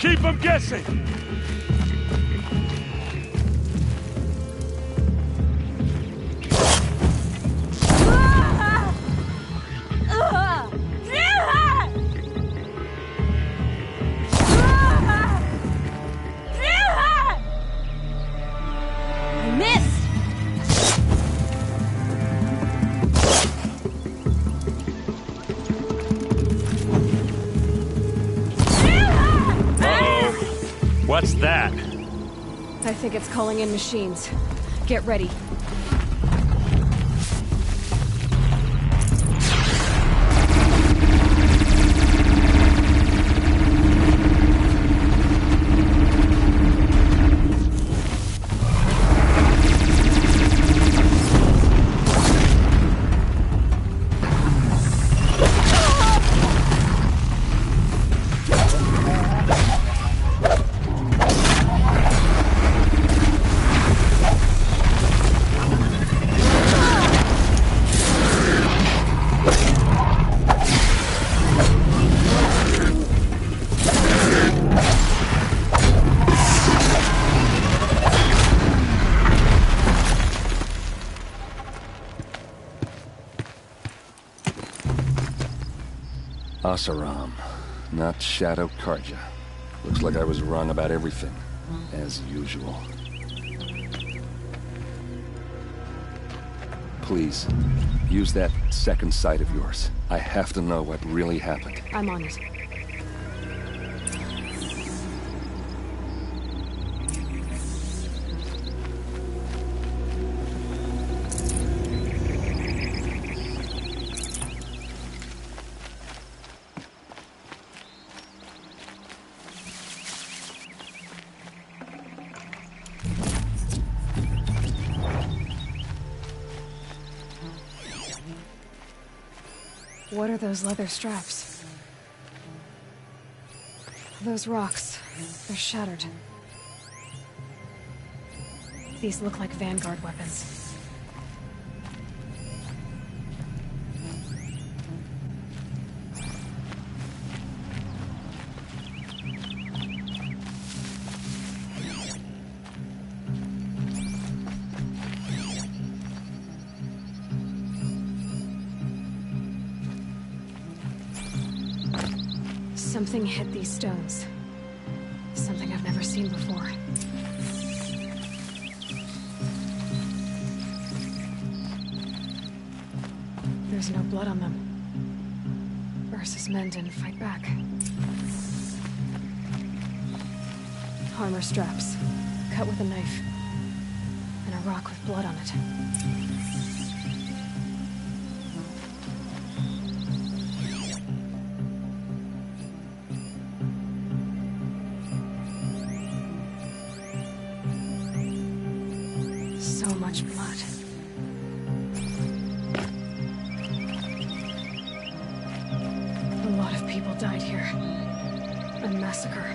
[SPEAKER 17] Keep them guessing! What's that?
[SPEAKER 3] I think it's calling in machines. Get ready.
[SPEAKER 16] Asaram, not Shadow Karja. Looks like I was wrong about everything, as usual. Please, use that second sight of yours. I have to know what really happened.
[SPEAKER 3] I'm on it. What are those leather straps? Those rocks, they're shattered. These look like Vanguard weapons. Something hit these stones. Something I've never seen before. There's no blood on them. Ursa's men didn't fight back. Armor straps, cut with a knife, and a rock with blood on it. So much blood. A lot of people died here. A massacre.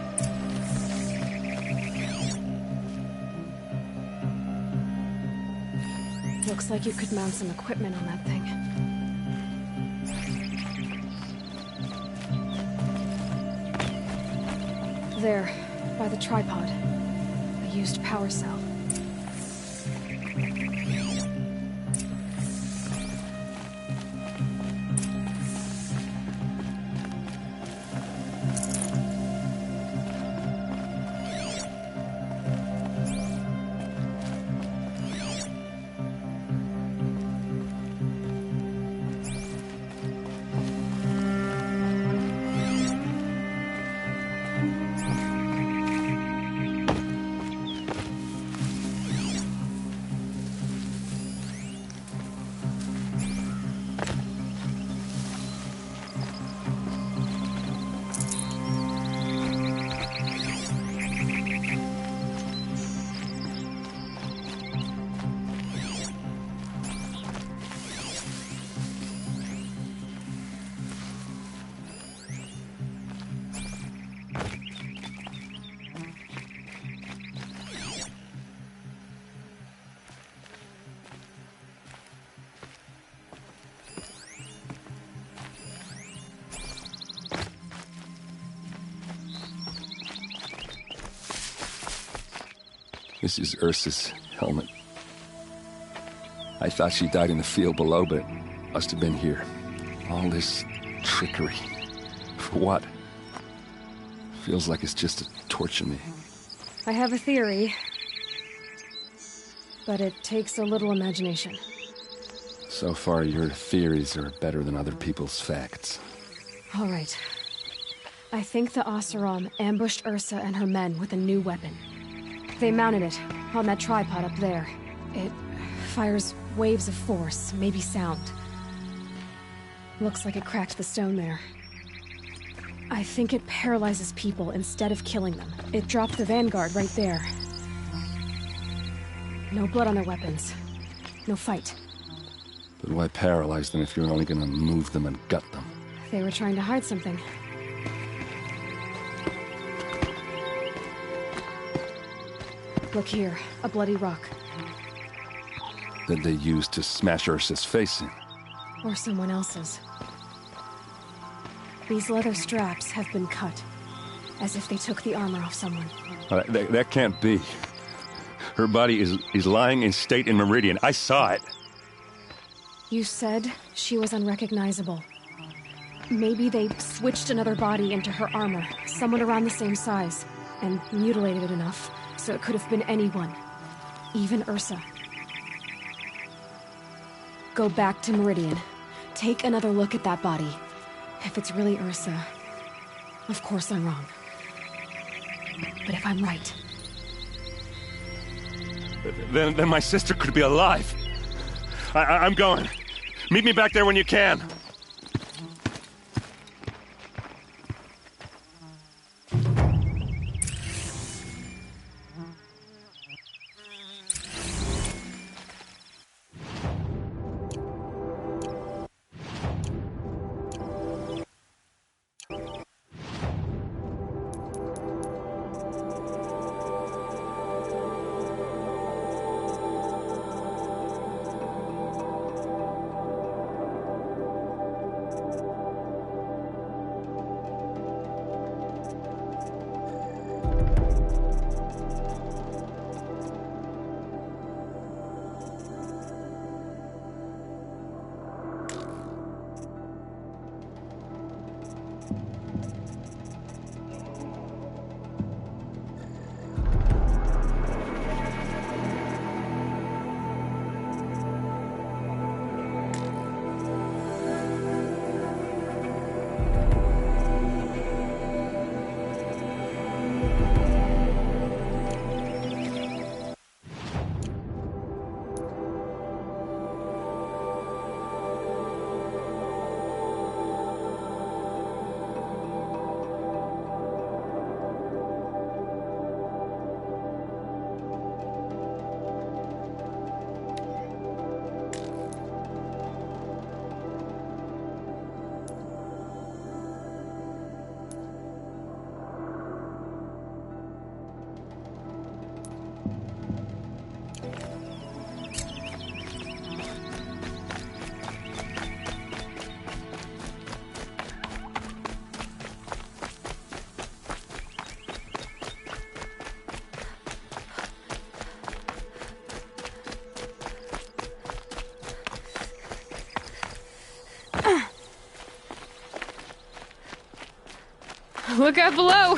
[SPEAKER 3] Looks like you could mount some equipment on that thing. There, by the tripod. A used power cell.
[SPEAKER 16] This is Ursa's helmet. I thought she died in the field below, but it must have been here. All this trickery. For what? Feels like it's just to torture me.
[SPEAKER 3] I have a theory, but it takes a little imagination.
[SPEAKER 16] So far, your theories are better than other people's facts.
[SPEAKER 3] All right. I think the Oseram ambushed Ursa and her men with a new weapon. They mounted it on that tripod up there. It fires waves of force, maybe sound. Looks like it cracked the stone there. I think it paralyzes people instead of killing them. It dropped the vanguard right there. No blood on their weapons. No fight.
[SPEAKER 16] But why paralyze them if you're only gonna move them and gut them?
[SPEAKER 3] They were trying to hide something. Look here, a bloody rock.
[SPEAKER 16] That they used to smash Ursa's face in.
[SPEAKER 3] Or someone else's. These leather straps have been cut, as if they took the armor off someone.
[SPEAKER 16] That can't be. Her body is lying in state in Meridian. I saw it.
[SPEAKER 3] You said she was unrecognizable. Maybe they switched another body into her armor, someone around the same size, and mutilated it enough so it could have been anyone, even Ursa. Go back to Meridian. Take another look at that body. If it's really Ursa, of course I'm wrong. But if I'm right...
[SPEAKER 16] Then my sister could be alive. I'm going. Meet me back there when you can.
[SPEAKER 3] Look out below!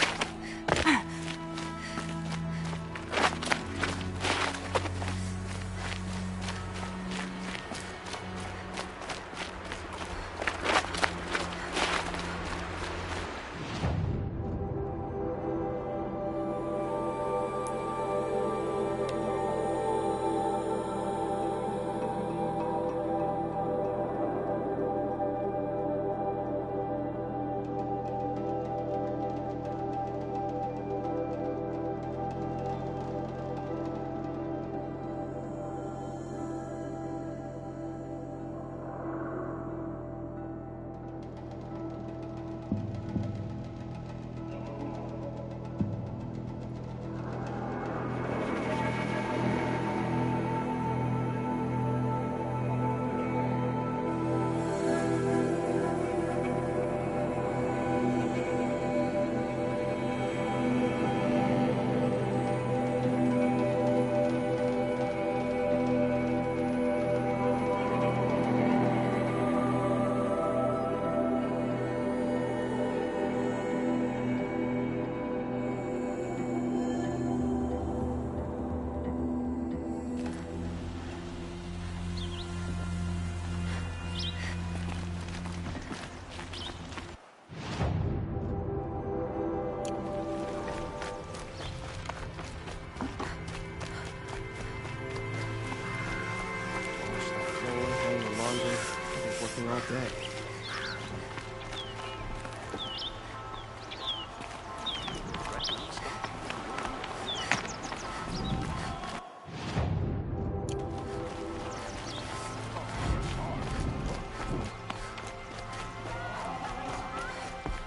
[SPEAKER 9] day.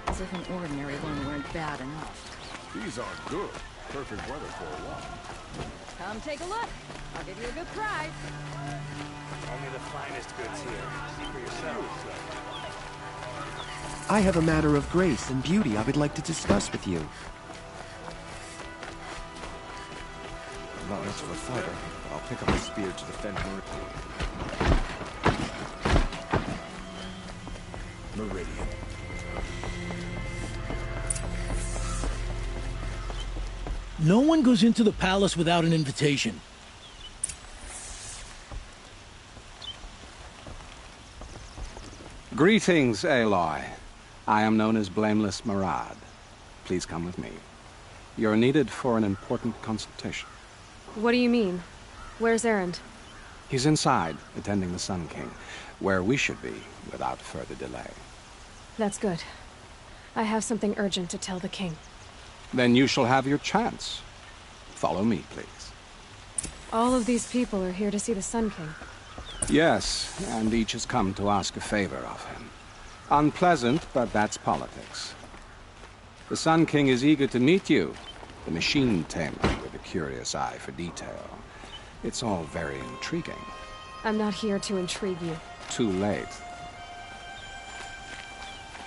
[SPEAKER 8] As if an ordinary one weren't bad enough.
[SPEAKER 9] These are good. Perfect weather for a walk.
[SPEAKER 3] Come take a look. I'll give you a good price.
[SPEAKER 17] Only the finest goods here. See for yourself.
[SPEAKER 18] I have a matter of grace and beauty I would like to discuss with you.
[SPEAKER 9] I'm not much of a fighter, but I'll pick up a spear to defend Meridian.
[SPEAKER 19] No one goes into the palace without an invitation.
[SPEAKER 20] Greetings, Aloy. I am known as Blameless Marad. Please come with me. You're needed for an important consultation.
[SPEAKER 3] What do you mean? Where's Erend?
[SPEAKER 20] He's inside, attending the Sun King, where we should be without further delay.
[SPEAKER 3] That's good. I have something urgent to tell the king.
[SPEAKER 20] Then you shall have your chance. Follow me, please.
[SPEAKER 3] All of these people are here to see the Sun King.
[SPEAKER 20] Yes, and each has come to ask a favor of him. Unpleasant, but that's politics. The Sun King is eager to meet you, the machine tamer with a curious eye for detail. It's all very intriguing.
[SPEAKER 3] I'm not here to intrigue you.
[SPEAKER 20] Too late.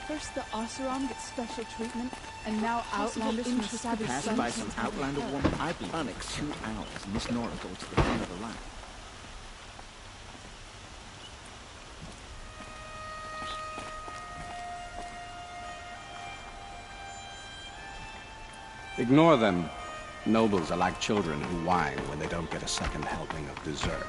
[SPEAKER 8] First the Oseram gets special treatment, and now Outlanders from the Savage
[SPEAKER 21] Passed by some Outlander woman, I'd be 2 hours. Miss Nora goes to the front of the line.
[SPEAKER 20] Ignore them. Nobles are like children who whine when they don't get a second helping of dessert.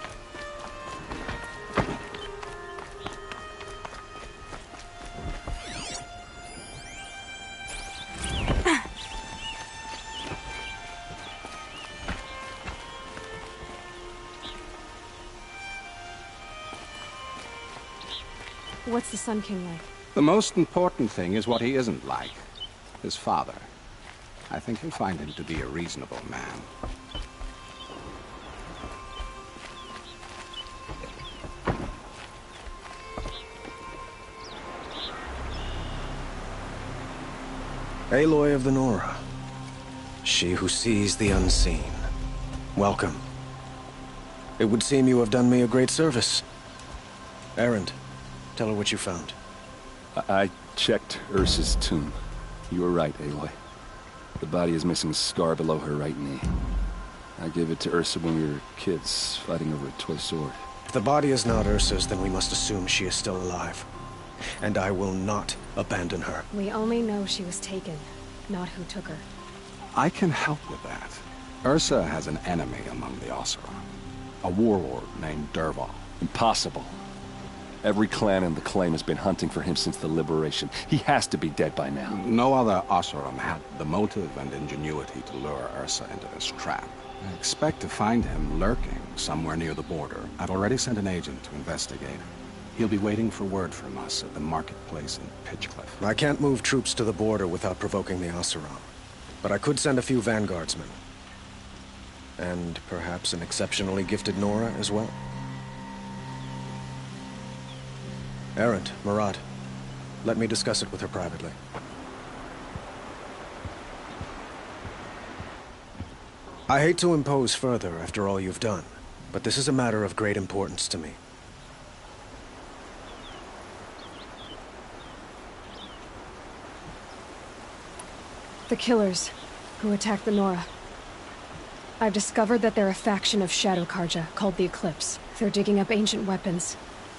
[SPEAKER 3] What's the Sun King like?
[SPEAKER 20] The most important thing is what he isn't like. His father. I think you'll find him to be a reasonable man.
[SPEAKER 22] Aloy of the Nora. She who sees the unseen. Welcome. It would seem you have done me a great service. Erend, tell her what you found.
[SPEAKER 16] I checked Ursa's tomb. You were right, Aloy. The body is missing a scar below her right knee. I gave it to Ursa when we were kids, fighting over a toy sword.
[SPEAKER 22] If the body is not Ursa's, then we must assume she is still alive. And I will not abandon her.
[SPEAKER 3] We only know she was taken, not who took her.
[SPEAKER 20] I can help with that. Ursa has an enemy among the Oseram. A warlord named Dervahl.
[SPEAKER 16] Impossible. Every clan in the claim has been hunting for him since the liberation. He has to be dead by now.
[SPEAKER 20] No other Oseram had the motive and ingenuity to lure Ursa into this trap. I expect to find him lurking somewhere near the border. I've already sent an agent to investigate. He'll be waiting for word from us at the marketplace in Pitchcliff.
[SPEAKER 22] I can't move troops to the border without provoking the Oseram. But I could send a few vanguardsmen. And perhaps an exceptionally gifted Nora as well. Erend, Marad, let me discuss it with her privately. I hate to impose further after all you've done, but this is a matter of great importance to me.
[SPEAKER 3] The killers who attacked the Nora. I've discovered that they're a faction of Shadow Karja called the Eclipse. They're digging up ancient weapons.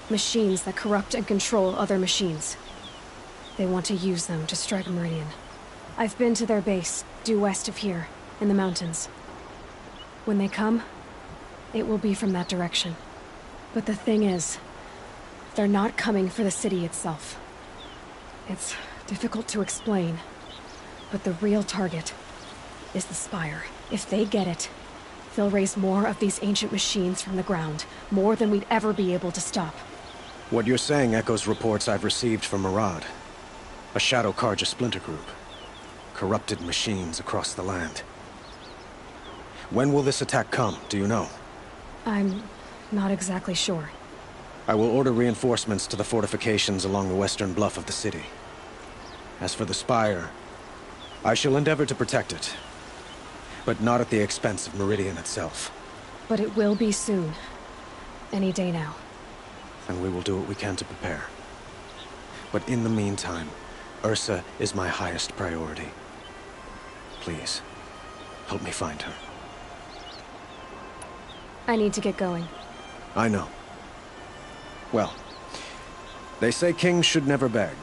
[SPEAKER 3] Machines that corrupt and control other machines. They want to use them to strike Meridian. I've been to their base, due west of here, in the mountains. When they come, it will be from that direction. But the thing is, they're not coming for the city itself. It's difficult to explain, but the real target is the Spire. If they get it, they'll raise more of these ancient machines from the ground, more than we'd ever be able to stop.
[SPEAKER 22] What you're saying echoes reports I've received from Murad. A Shadow Carja splinter group. Corrupted machines across the land. When will this attack come, do you know?
[SPEAKER 5] I'm not exactly sure.
[SPEAKER 22] I will order reinforcements to the fortifications along the western bluff of the city. As for the Spire, I shall endeavor to protect it. But not at the expense of Meridian itself.
[SPEAKER 5] But it will be soon. Any day now.
[SPEAKER 22] And we will do what we can to prepare. But in the meantime, Ursa is my highest priority. Please, help me find her.
[SPEAKER 5] I need to get going.
[SPEAKER 22] I know. Well, they say kings should never beg.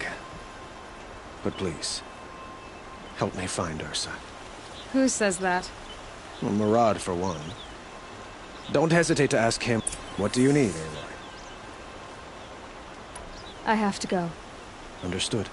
[SPEAKER 22] But please, help me find Ursa.
[SPEAKER 5] Who says that?
[SPEAKER 22] Well, Murad, for one. Don't hesitate to ask him, what do you need, Aloy?
[SPEAKER 5] I have to go.
[SPEAKER 22] Understood.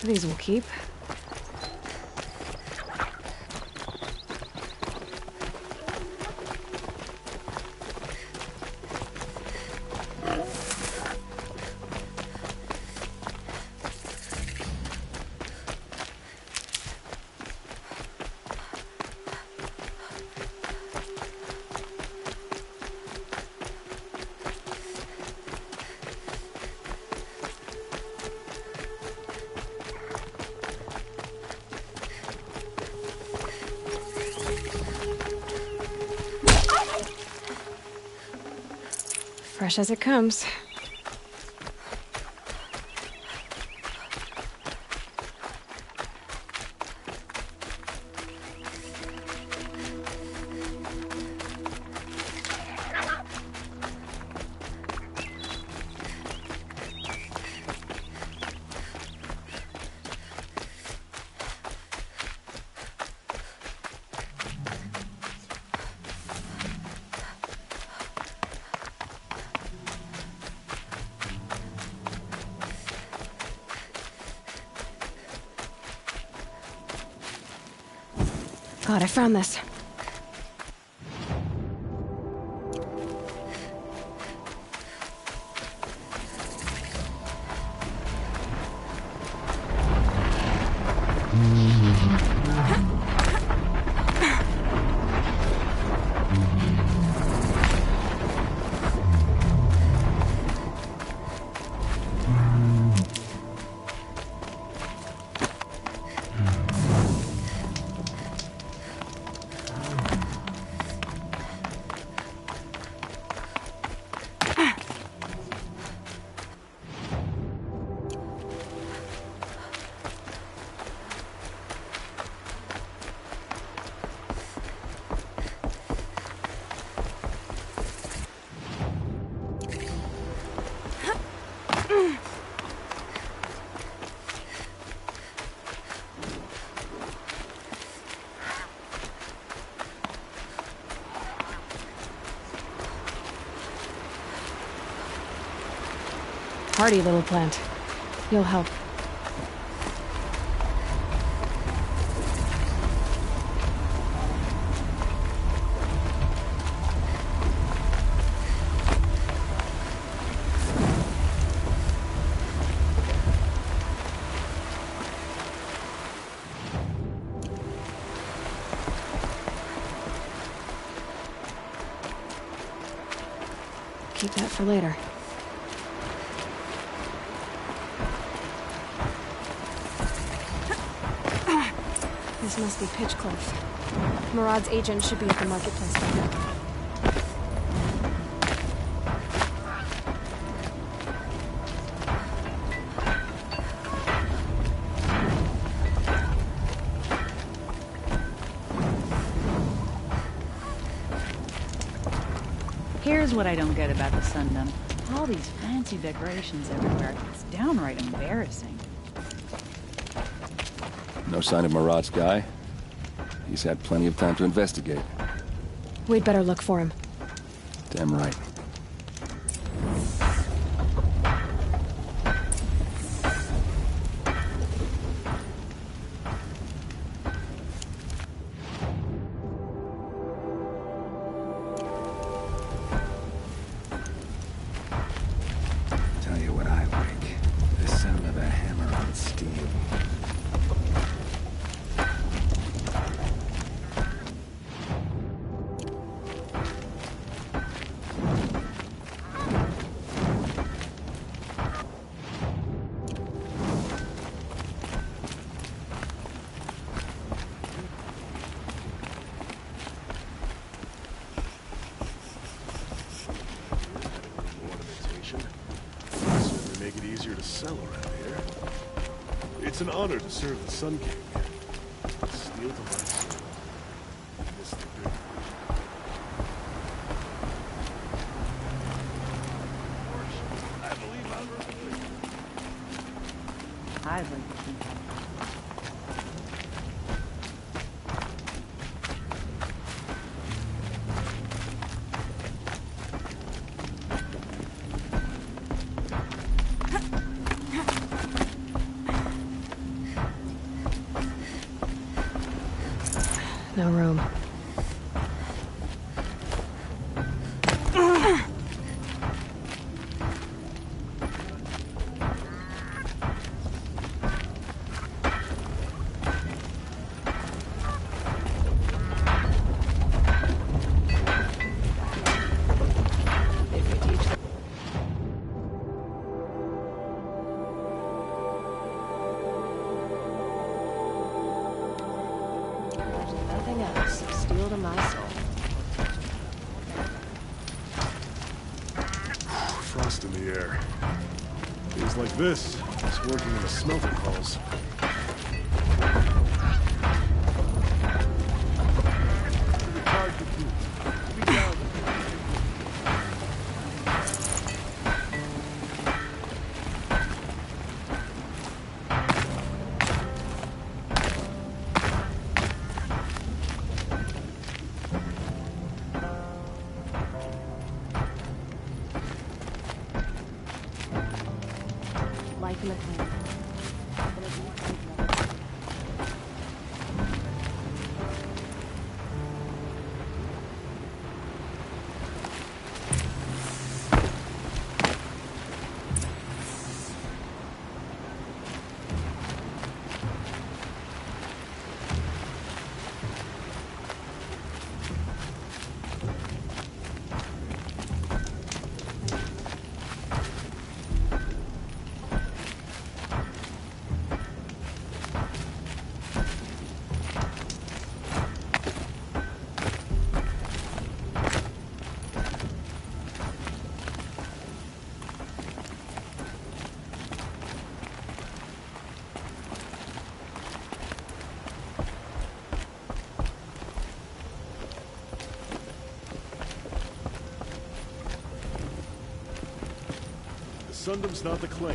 [SPEAKER 5] These will keep. Fresh as it comes. God, I found this. Hardy little plant. You'll help. Keep that for later. This must be Pitchcliff. Murad's agent should be at the marketplace by now.
[SPEAKER 6] Here's what I don't get about the Sundom. All these fancy decorations everywhere. It's downright embarrassing.
[SPEAKER 16] No sign of Murad's guy? He's had plenty of time to investigate.
[SPEAKER 5] We'd better look for him.
[SPEAKER 16] Damn right.
[SPEAKER 18] Tell you what I like. The sound of a hammer on steel.
[SPEAKER 9] Make it easier to sell around here. It's an honor to serve the Sun King. Steel to my soul. Miss the good. I believe
[SPEAKER 6] I'd like to think that.
[SPEAKER 5] No room. Nothing else. Steel to my soul.
[SPEAKER 9] frost in the air. Days like this, it's working in the smelter halls.
[SPEAKER 5] Life in the clan.
[SPEAKER 9] Sundom's not the claim.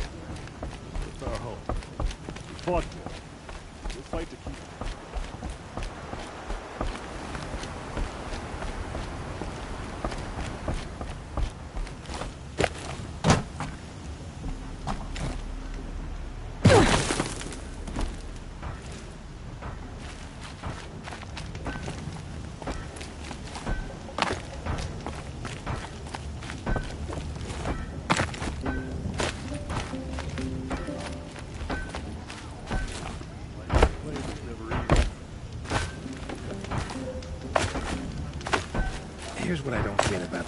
[SPEAKER 9] It's our home. We fought for it. We'll fight to keep it.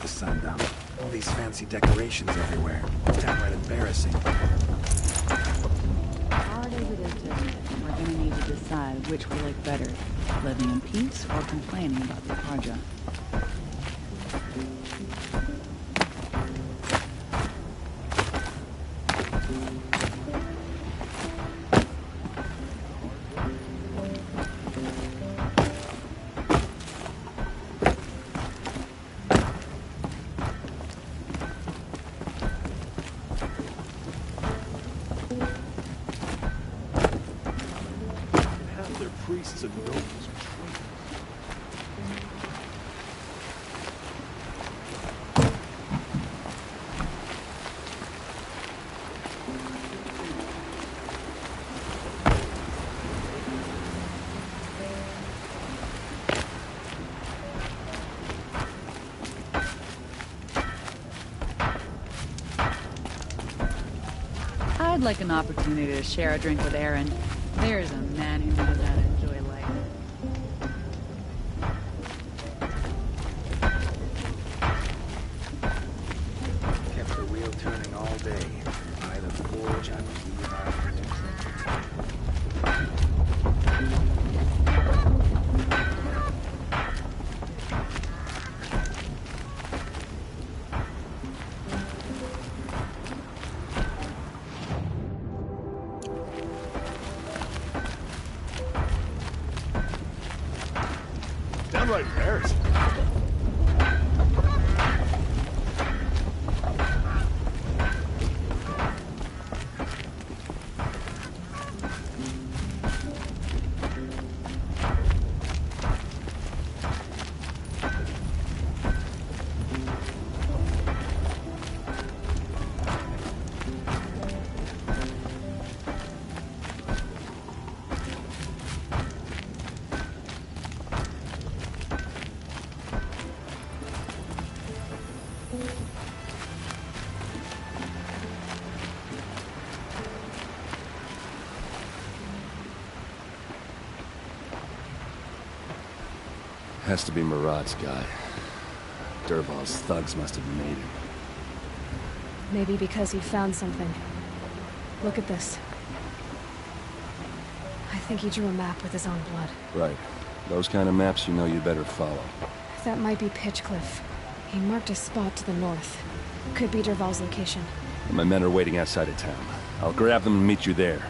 [SPEAKER 18] the sun dump. All these fancy decorations everywhere. It's downright embarrassing.
[SPEAKER 6] Hard as it is to admit, we're gonna need to decide which we like better, living in peace or complaining about the Praja.
[SPEAKER 9] Priests and nobles are traitors.
[SPEAKER 6] I'd like an opportunity to share a drink with Aaron. There's a man who knows how to enjoy life.
[SPEAKER 18] Kept the wheel turning all day. By the forge, I believe I heard it
[SPEAKER 9] Downright embarrassing.
[SPEAKER 16] Has to be Murad's guy. Dervahl's thugs must have made him.
[SPEAKER 5] Maybe because he found something. Look at this. I think he drew a map with his own blood.
[SPEAKER 16] Right. Those kind of maps you know you better follow.
[SPEAKER 5] That might be Pitchcliff. He marked a spot to the north. Could be Dervahl's location.
[SPEAKER 16] My men are waiting outside of town. I'll grab them and meet you there.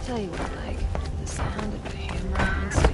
[SPEAKER 5] Tell you what I like. The sound of a hammer on steel.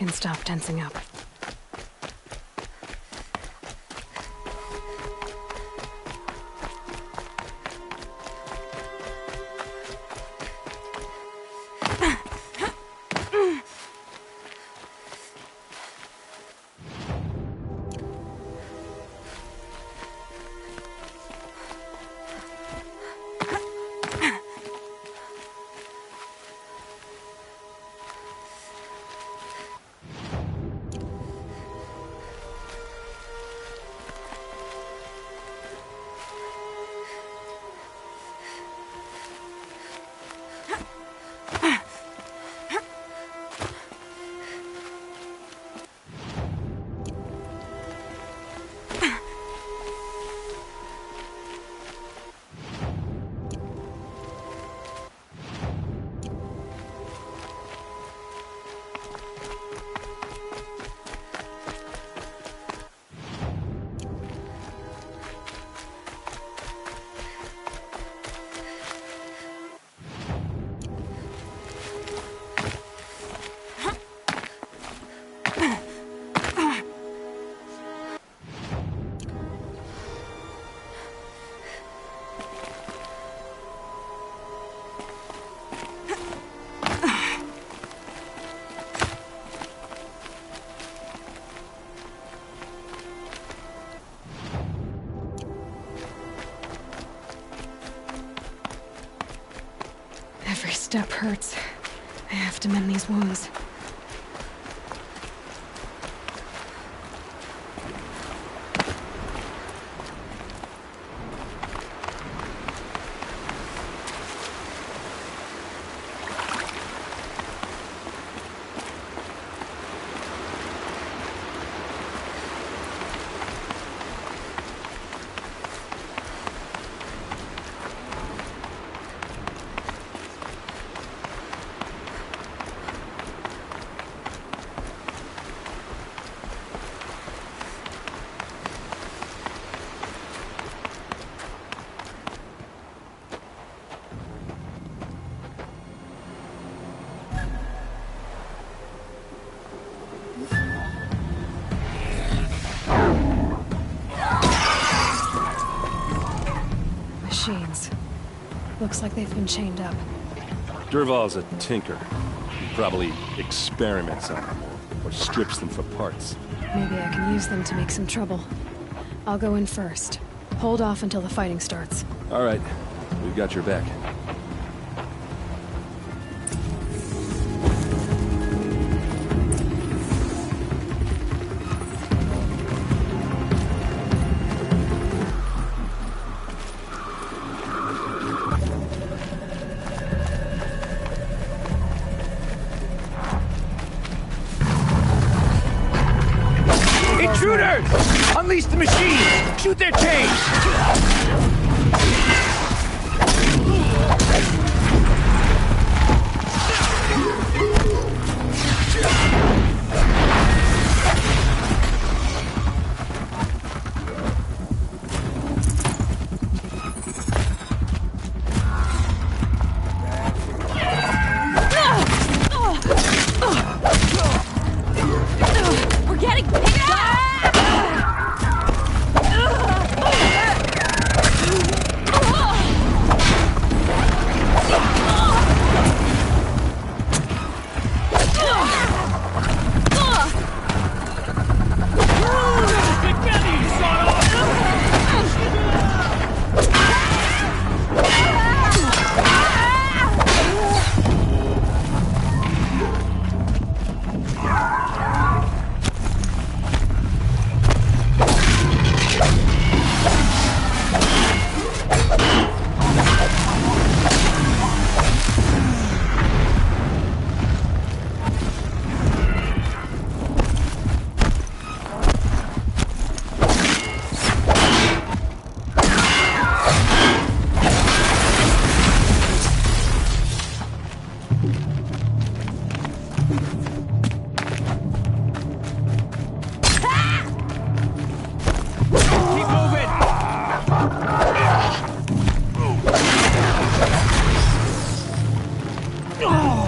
[SPEAKER 5] can stop tensing up. Every step hurts. I have to mend these wounds. Machines. Looks like they've been chained up.
[SPEAKER 16] Durval's a tinker. He probably experiments on them or strips them for parts.
[SPEAKER 5] Maybe I can use them to make some trouble. I'll go in first. Hold off until the fighting starts.
[SPEAKER 16] All right. We've got your back.
[SPEAKER 7] Intruders! Unleash the machines! Shoot their chains!
[SPEAKER 3] We're getting picked up!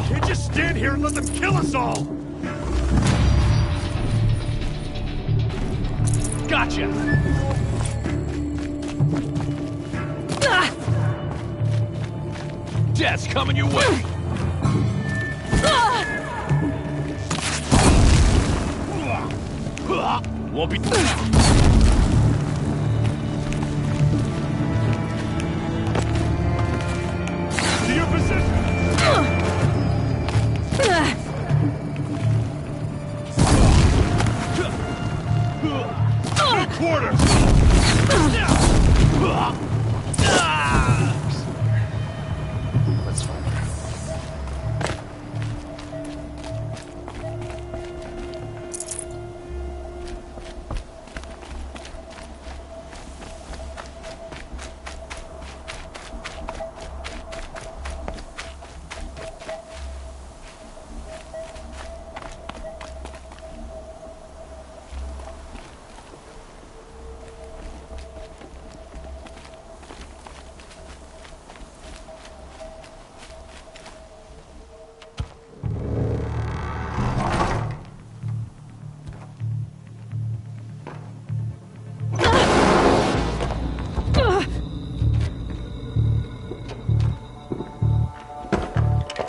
[SPEAKER 9] Can't just stand here and let them kill us all!
[SPEAKER 7] Gotcha! Death's coming your way! Won't be... To your position! Two quarters!
[SPEAKER 16] Let's find her.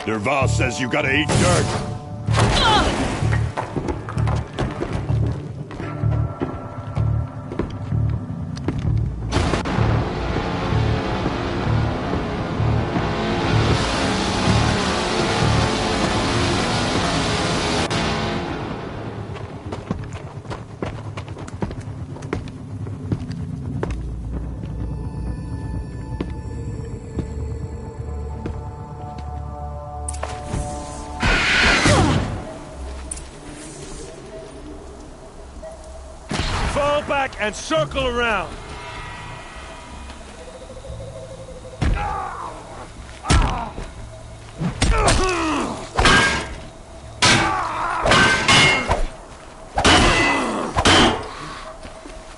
[SPEAKER 9] Derval says you gotta eat dirt.
[SPEAKER 7] Fall back and circle around.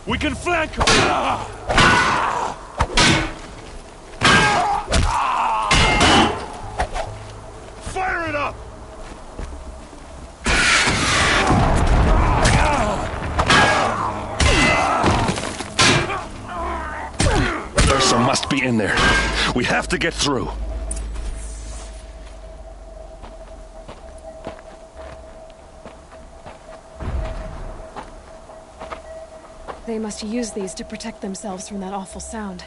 [SPEAKER 7] We can flank him. Fire it up.
[SPEAKER 16] Ursa must be in there. We have to get through.
[SPEAKER 5] They must use these to protect themselves from that awful sound.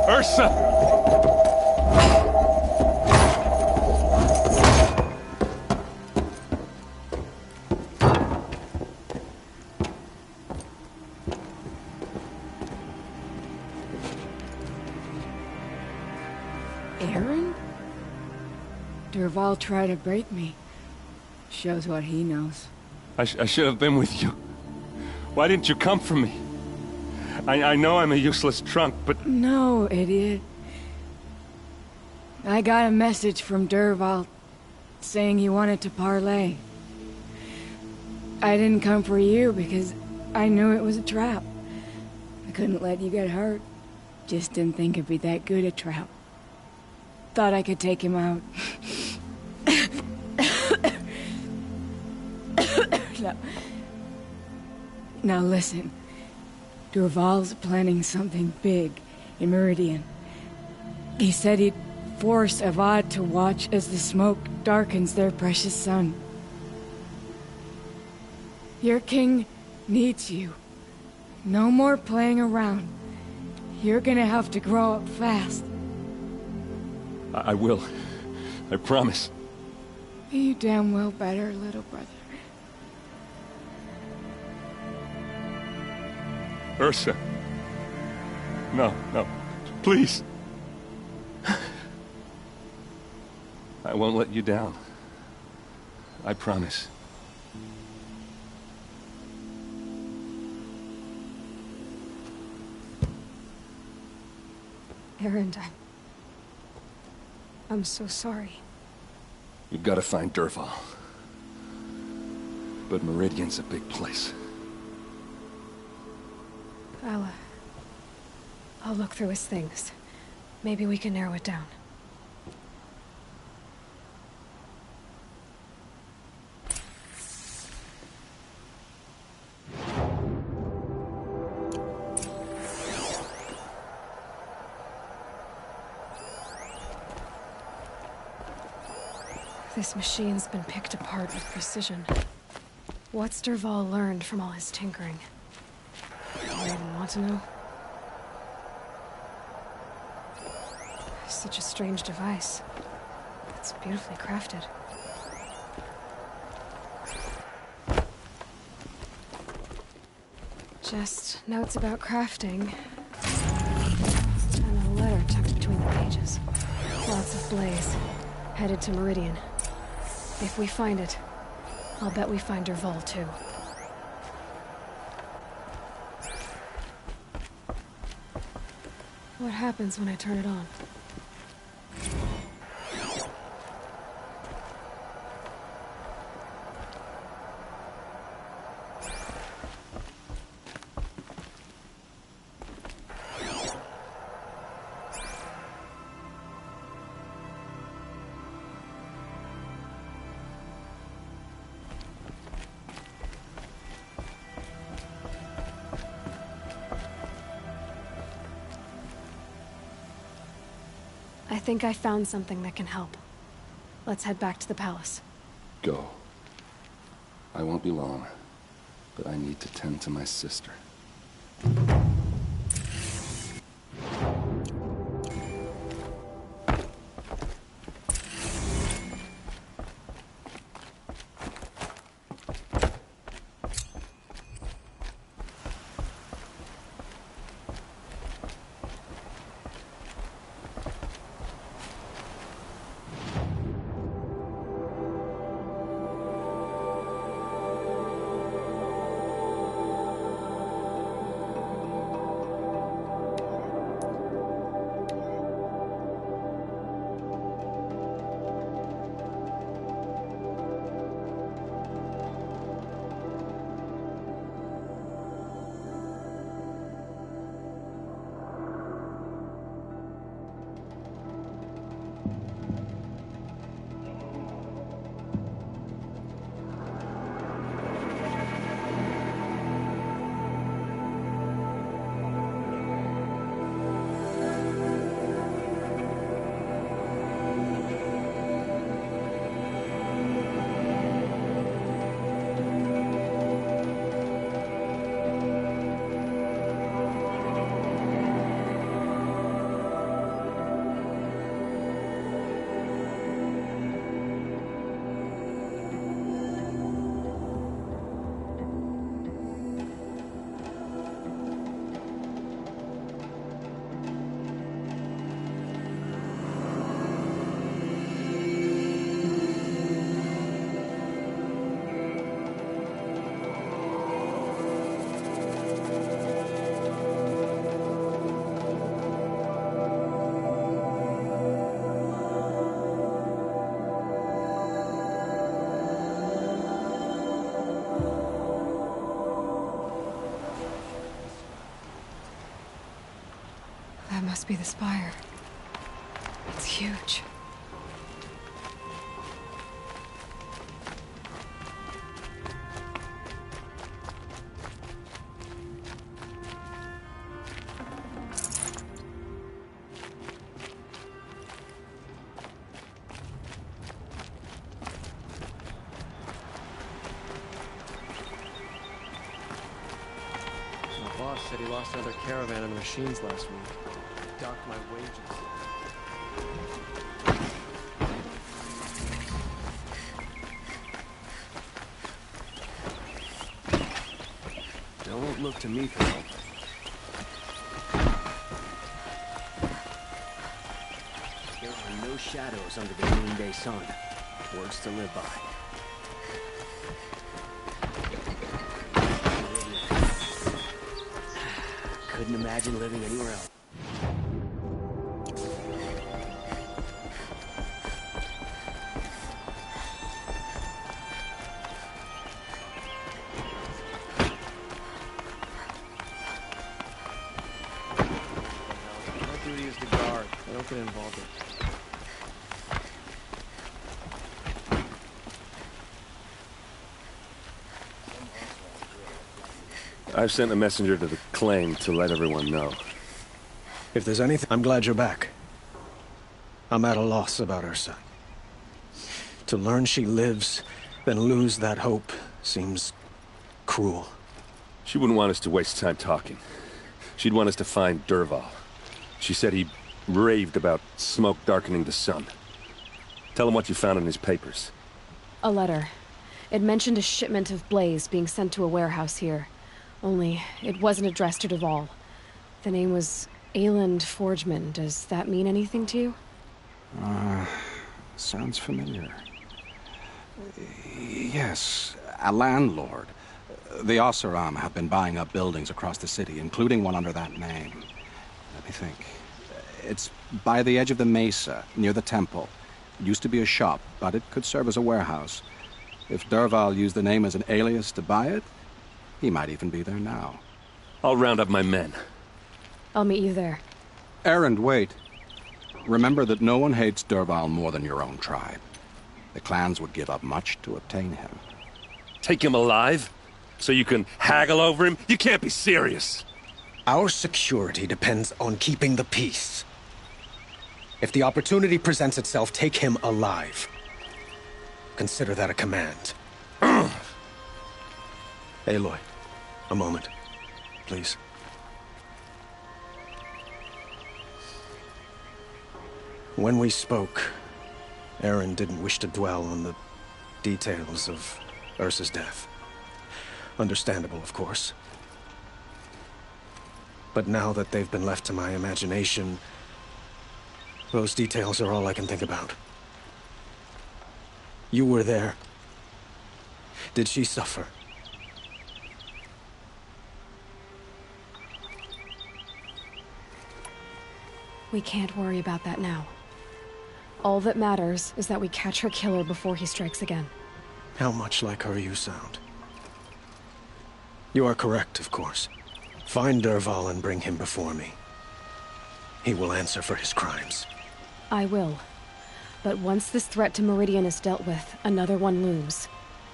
[SPEAKER 7] Ursa!
[SPEAKER 6] Aaron? Derval tried to break me. Shows what he knows.
[SPEAKER 16] I should have been with you. Why didn't you come for me? I know I'm a useless trunk, but...
[SPEAKER 6] No, idiot. I got a message from Derval saying he wanted to parlay. I didn't come for you because I knew it was a trap. I couldn't let you get hurt. Just didn't think it'd be that good a trap. Thought I could take him out. Now listen. Derval's planning something big in Meridian. He said he'd force Avad to watch as the smoke darkens their precious sun. Your king needs you. No more playing around. You're gonna have to grow up fast.
[SPEAKER 16] I will. I promise.
[SPEAKER 6] You damn well better, little brother.
[SPEAKER 16] Ursa, no, no. Please. I won't let you down. I promise.
[SPEAKER 5] Erend, I'm so sorry.
[SPEAKER 16] You've got to find Dervahl. But Meridian's a big place.
[SPEAKER 5] I'll look through his things. Maybe we can narrow it down. This machine's been picked apart with precision. What's Dervahl learned from all his tinkering? Do I even want to know? Such a strange device. It's beautifully crafted. Just notes about crafting. And a letter tucked between the pages. Lots of blaze. Headed to Meridian. If we find it, I'll bet we find Dervahl too. What happens when I turn it on? I think I found something that can help. Let's head back to the palace.
[SPEAKER 16] Go. I won't be long, but I need to tend to my sister.
[SPEAKER 5] That must be the spire. It's huge.
[SPEAKER 4] My boss said he lost another caravan of machines last week. Docked my wages. They won't look to me for help.
[SPEAKER 21] those shadows under the noonday sun. Words to live by. Couldn't imagine living anywhere else.
[SPEAKER 4] My duty is to guard. I don't get involved in.
[SPEAKER 16] I've sent a messenger to the claim to let everyone know.
[SPEAKER 22] If there's anything, I'm glad you're back. I'm at a loss about Ursa. To learn she lives, then lose that hope, seems cruel.
[SPEAKER 16] She wouldn't want us to waste time talking. She'd want us to find Dervahl. She said he raved about smoke darkening the sun. Tell him what you found in his papers.
[SPEAKER 5] A letter. It mentioned a shipment of blaze being sent to a warehouse here. Only, it wasn't addressed to Dervahl. The name was Ayland Forgeman. Does that mean anything to you?
[SPEAKER 20] Sounds familiar. Yes, a landlord. The Oseram have been buying up buildings across the city, including one under that name. Let me think. It's by the edge of the mesa, near the temple. It used to be a shop, but it could serve as a warehouse. If Dervahl used the name as an alias to buy it, he might even be there now.
[SPEAKER 16] I'll round up my men.
[SPEAKER 5] I'll meet you there.
[SPEAKER 20] Erend, wait. Remember that no one hates Dervahl more than your own tribe. The clans would give up much to obtain him.
[SPEAKER 16] Take him alive? So you can haggle over him? You can't be serious.
[SPEAKER 22] Our security depends on keeping the peace. If the opportunity presents itself, take him alive. Consider that a command. Aloy, a moment, please. When we spoke, Erend didn't wish to dwell on the details of Ursa's death. Understandable, of course. But now that they've been left to my imagination, those details are all I can think about. You were there. Did she suffer?
[SPEAKER 5] We can't worry about that now. All that matters is that we catch her killer before he strikes again.
[SPEAKER 22] How much like her you sound. You are correct, of course. Find Dervahl and bring him before me. He will answer for his crimes.
[SPEAKER 5] I will. But once this threat to Meridian is dealt with, another one looms.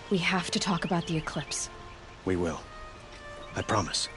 [SPEAKER 5] We have to talk about the eclipse.
[SPEAKER 22] We will. I promise.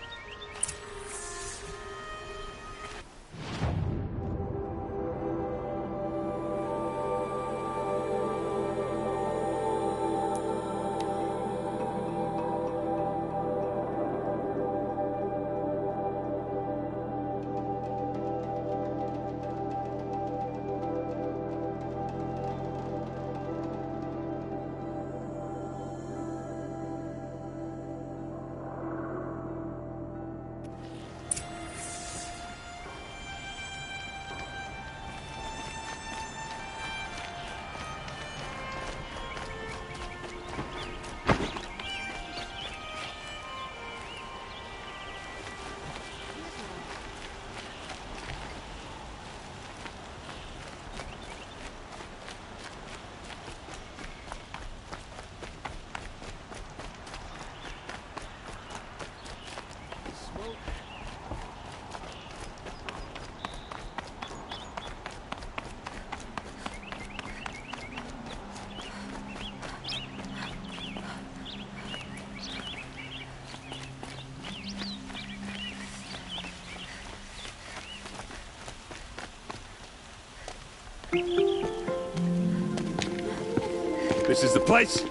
[SPEAKER 7] This is the place?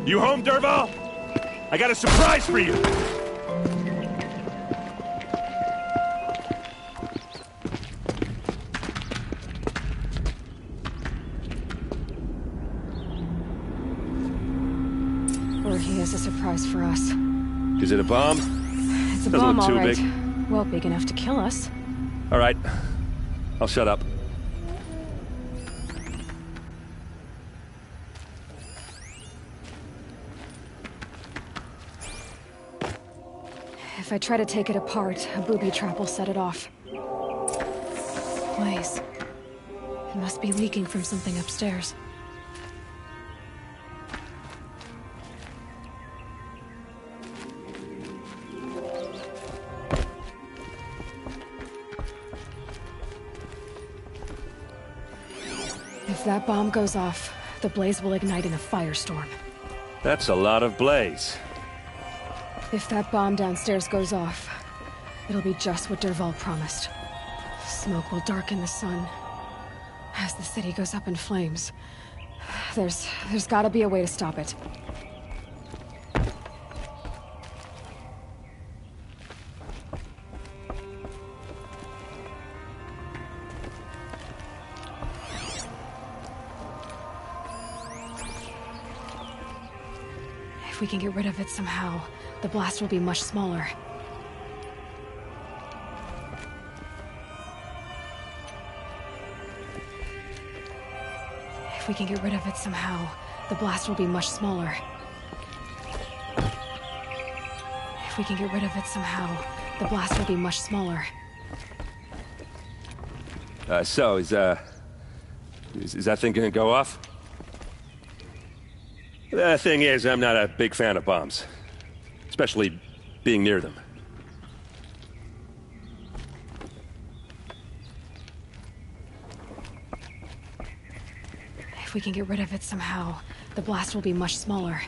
[SPEAKER 7] You home, Dervahl? I got a surprise for you!
[SPEAKER 5] Or he has a surprise for us.
[SPEAKER 16] Is it a bomb?
[SPEAKER 5] It's a
[SPEAKER 16] Doesn't
[SPEAKER 5] bomb,
[SPEAKER 16] look too
[SPEAKER 5] all right.
[SPEAKER 16] big.
[SPEAKER 5] Well, big enough to kill us.
[SPEAKER 16] All right. I'll shut up.
[SPEAKER 5] If I try to take it apart, a booby trap will set it off. Blaze. It must be leaking from something upstairs. If that bomb goes off, the blaze will ignite in a firestorm.
[SPEAKER 7] That's a lot of blaze.
[SPEAKER 5] If that bomb downstairs goes off, it'll be just what Dervahl promised. Smoke will darken the sun. As the city goes up in flames, there's gotta be a way to stop it. If we can get rid of it somehow, the blast will be much smaller. If we can get rid of it somehow, the blast will be much smaller. If we can get rid of it somehow, the blast will be much smaller.
[SPEAKER 7] So, is that thing gonna go off? The thing is, I'm not a big fan of bombs. Especially being near them.
[SPEAKER 5] If we can get rid of it somehow, the blast will be much smaller.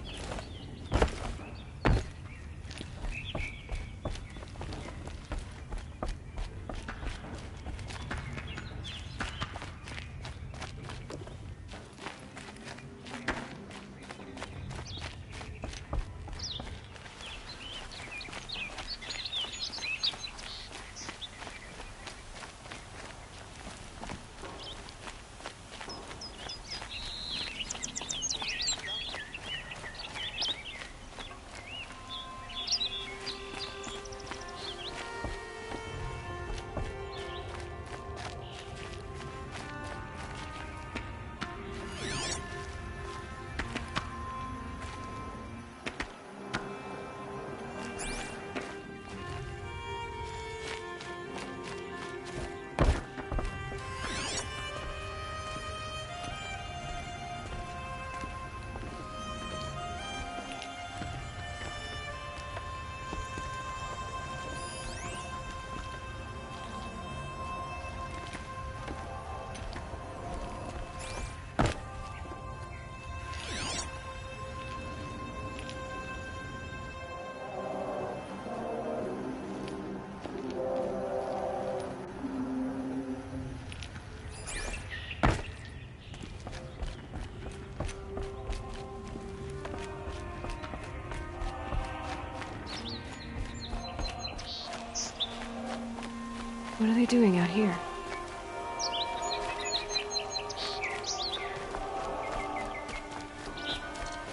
[SPEAKER 5] What are they doing out here?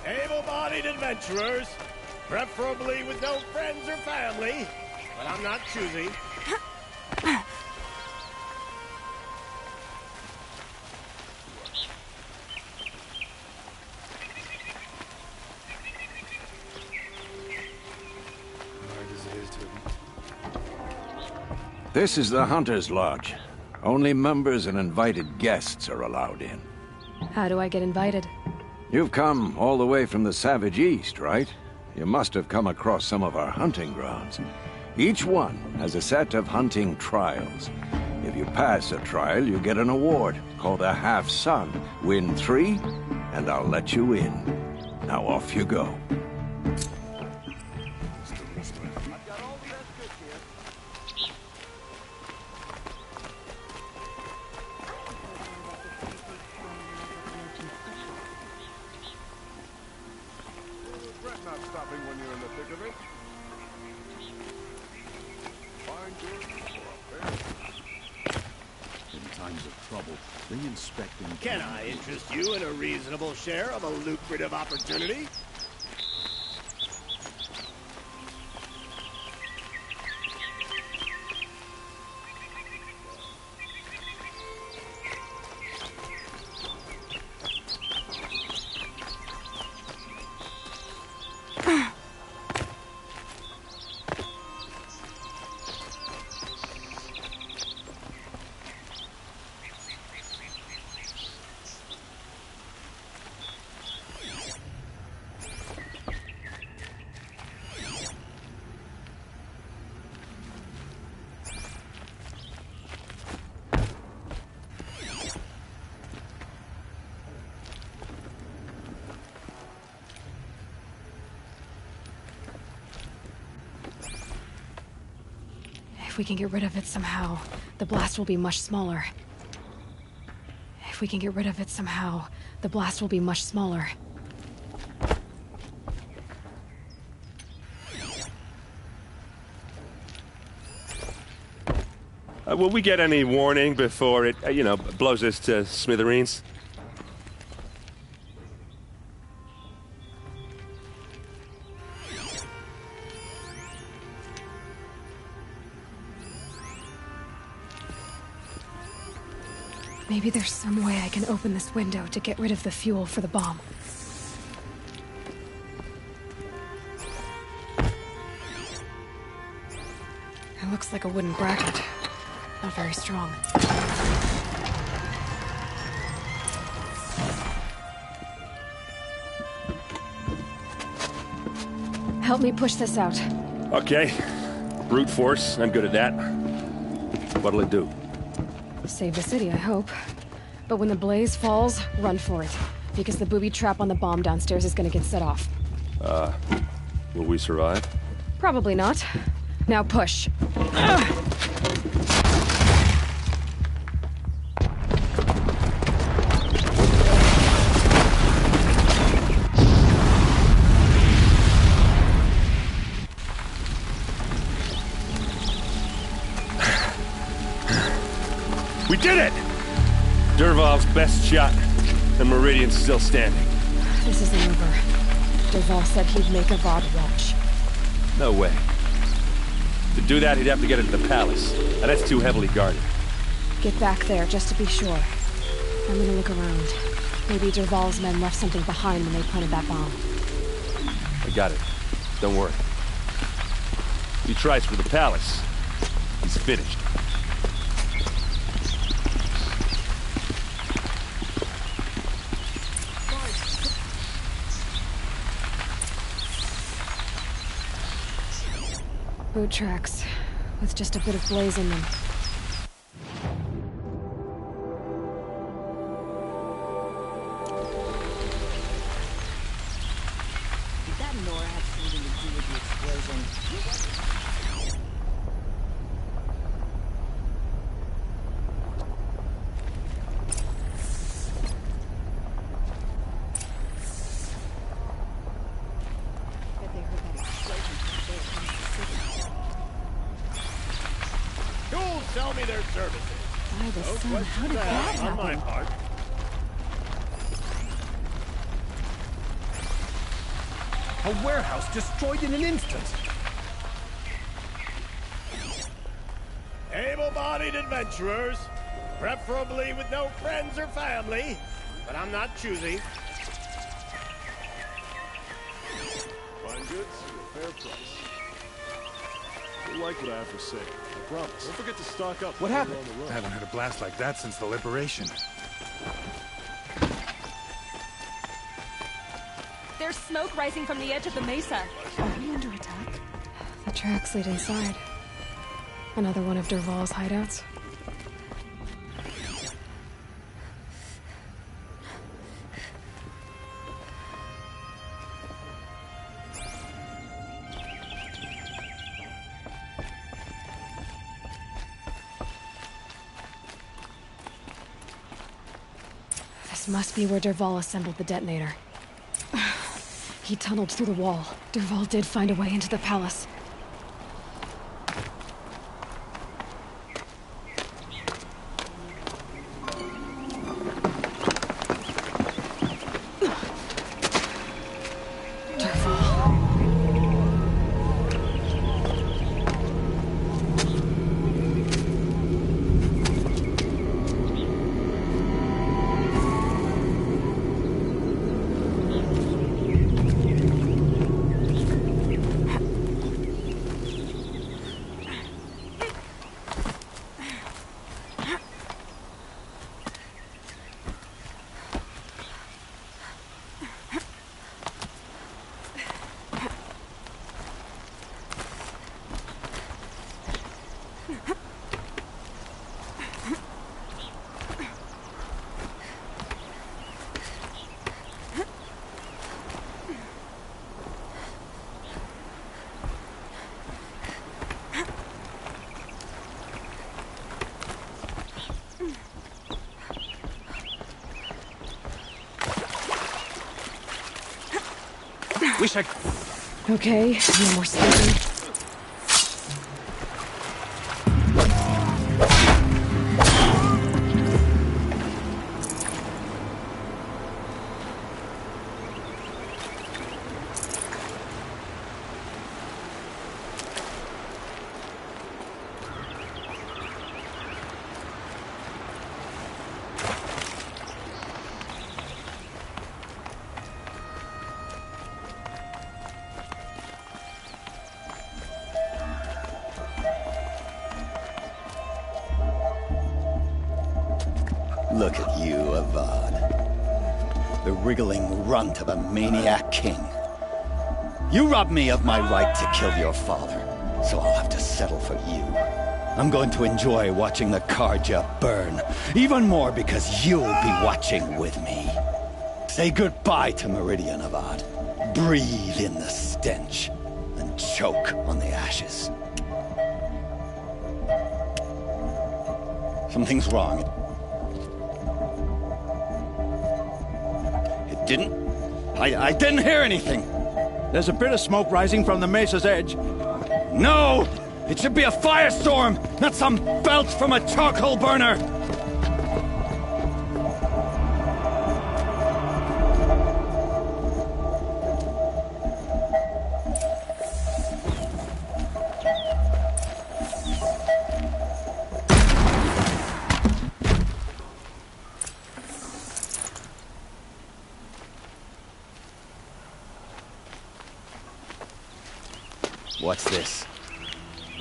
[SPEAKER 7] Able-bodied adventurers, preferably with no friends or family, but I'm not choosy.
[SPEAKER 20] This is the Hunter's Lodge. Only members and invited guests are allowed in.
[SPEAKER 5] How do I get invited?
[SPEAKER 20] You've come all the way from the Savage East, right? You must have come across some of our hunting grounds. Each one has a set of hunting trials. If you pass a trial, you get an award called a half-sun. Win 3, and I'll let you in. Now off you go.
[SPEAKER 7] Can I interest you in a reasonable share of a lucrative opportunity?
[SPEAKER 5] we can get rid of it somehow, the blast will be much smaller. If we can get rid of it somehow, the blast will be much smaller.
[SPEAKER 10] Will we get any warning before it, blows us to smithereens?
[SPEAKER 5] Maybe there's some way I can open this window to get rid of the fuel for the bomb. It looks like a wooden bracket. Not very strong. Help me push this out.
[SPEAKER 10] Okay. Brute force, I'm good at that. What'll it do?
[SPEAKER 5] Save the city, I hope. But when the blaze falls, run for it. Because the booby trap on the bomb downstairs is gonna get set off.
[SPEAKER 10] Will we survive?
[SPEAKER 5] Probably not. Now push.
[SPEAKER 10] We did it! Dervahl's best shot. The Meridian's still standing.
[SPEAKER 5] This isn't over. Dervahl said he'd make a VOD watch.
[SPEAKER 10] No way. To do that, he'd have to get into the palace. And that's too heavily guarded.
[SPEAKER 5] Get back there, just to be sure. I'm gonna look around. Maybe Dervahl's men left something behind when they planted that bomb.
[SPEAKER 10] I got it. Don't worry. If he tries for the palace, he's finished.
[SPEAKER 5] Boot tracks, with just a bit of blaze in them.
[SPEAKER 21] Did that Nora have something to do with the explosion? Bet they heard that explosion from there across the city.
[SPEAKER 7] You'll sell me their services.
[SPEAKER 5] By the
[SPEAKER 7] No
[SPEAKER 5] sun,
[SPEAKER 7] questions
[SPEAKER 5] how did that
[SPEAKER 7] asked on my
[SPEAKER 5] happen?
[SPEAKER 7] part.
[SPEAKER 17] A warehouse destroyed in an instant.
[SPEAKER 7] Able-bodied adventurers, preferably with no friends or family, but I'm not choosy.
[SPEAKER 9] Fine goods, at a fair price. You'll like what I have to say. I promise. Don't forget to stock up.
[SPEAKER 17] What
[SPEAKER 9] while
[SPEAKER 17] happened?
[SPEAKER 9] you're on the run.
[SPEAKER 17] I haven't heard a blast like that since the liberation.
[SPEAKER 13] There's smoke rising from the edge of the mesa.
[SPEAKER 5] Are we under attack? The tracks lead inside. Another one of Dervahl's hideouts. This must be where Dervahl assembled the detonator. He tunneled through the wall. Dervahl did find a way into the palace.
[SPEAKER 20] We should...
[SPEAKER 5] Okay, no more sleeping.
[SPEAKER 2] Look at you, Avad. The wriggling runt of a maniac king. You robbed me of my right to kill your father, so I'll have to settle for you. I'm going to enjoy watching the Karja burn, even more because you'll be watching with me. Say goodbye to Meridian, Avad. Breathe in the stench, and choke on the ashes. Something's wrong. I didn't hear anything.
[SPEAKER 12] There's a bit of smoke rising from the mesa's edge.
[SPEAKER 2] No! It should be a firestorm, not some belch from a charcoal burner! What's this?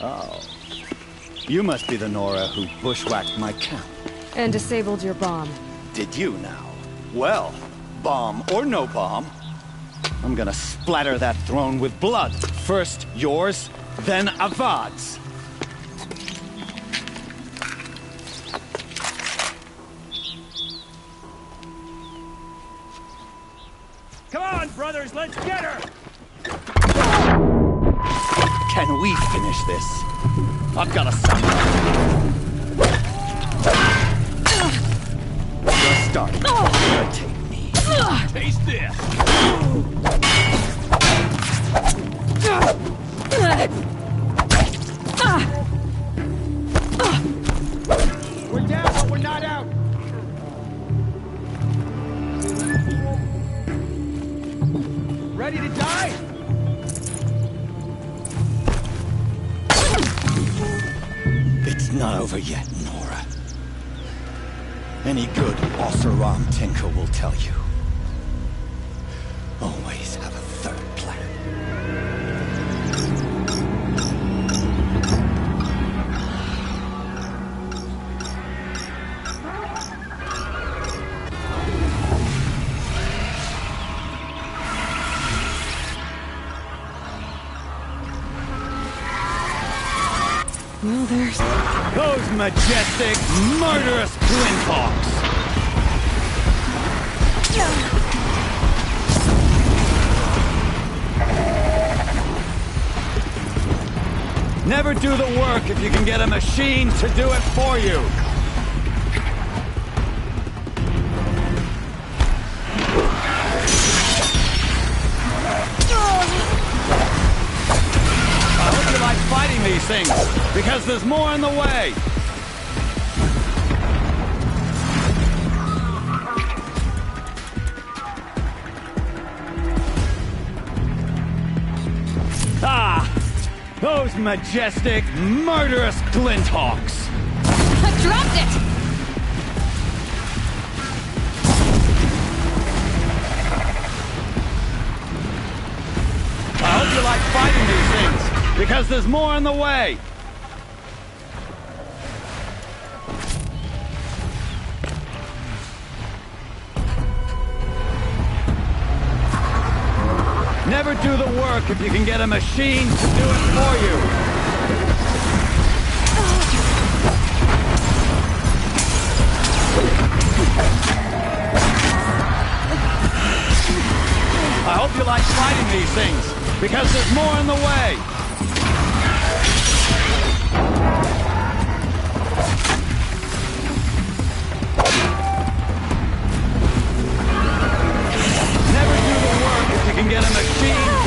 [SPEAKER 2] Oh. You must be the Nora who bushwhacked my camp.
[SPEAKER 5] And disabled your bomb.
[SPEAKER 2] Did you now? Well, bomb or no bomb, I'm gonna splatter that throne with blood. First yours, then Avad's.
[SPEAKER 7] Come on, brothers, let's get her!
[SPEAKER 2] Can we finish this? I've got a son. You're starting to irritate me.
[SPEAKER 7] Taste this!
[SPEAKER 12] We're down, but we're not out. Ready to die?
[SPEAKER 2] It's not over yet, Nora. Any good Oseram tinker will tell you. Always have a third plan.
[SPEAKER 5] Well, there's...
[SPEAKER 2] Those majestic, murderous flinthawks! Never do the work if you can get a machine to do it for you! I hope you like fighting these things, because there's more in the way! Ah! Those majestic, murderous glinthawks!
[SPEAKER 3] I dropped it!
[SPEAKER 2] I hope you like fighting these things, because there's more in the way! Never do the work if you can get a machine to do it for you! I hope you like fighting these things, because there's more in the way! Never do the work if you can get a machine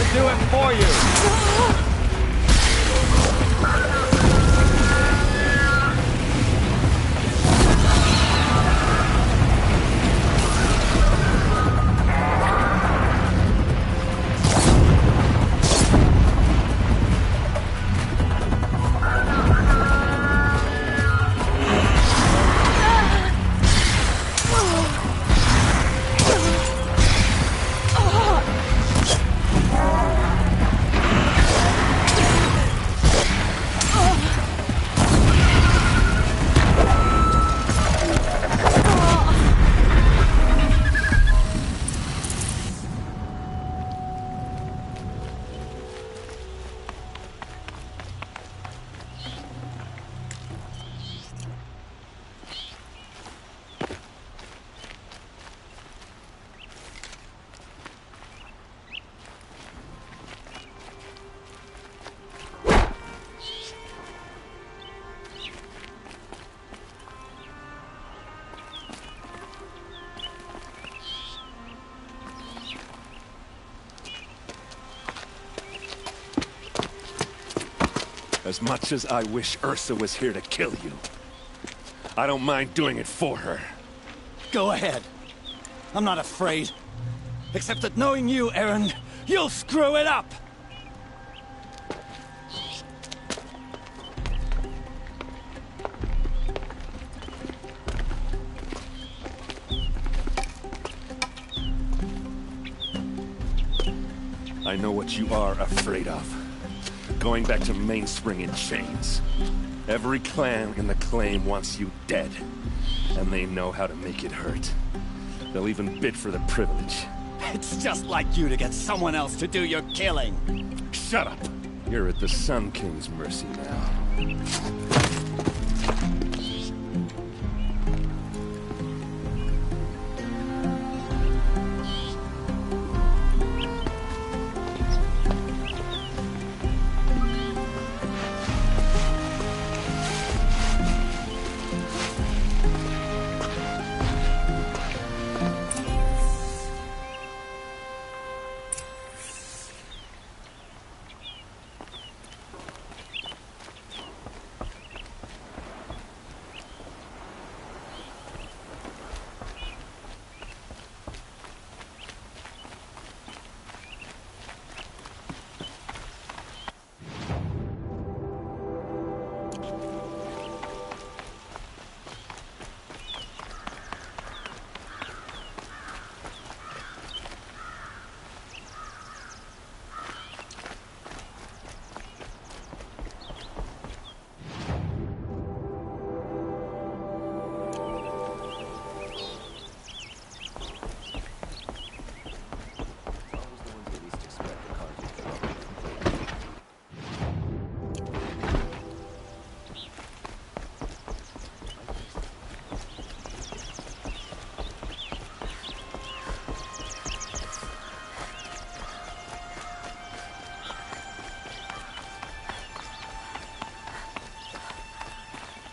[SPEAKER 10] As much as I wish Ursa was here to kill you, I don't mind doing it for her.
[SPEAKER 2] Go ahead. I'm not afraid. Except that knowing you, Aaron, you'll screw it up!
[SPEAKER 10] I know what you are afraid of. Going back to Mainspring in chains. Every clan in the claim wants you dead. And they know how to make it hurt. They'll even bid for the privilege.
[SPEAKER 2] It's just like you to get someone else to do your killing.
[SPEAKER 10] Shut up! You're at the Sun King's mercy now.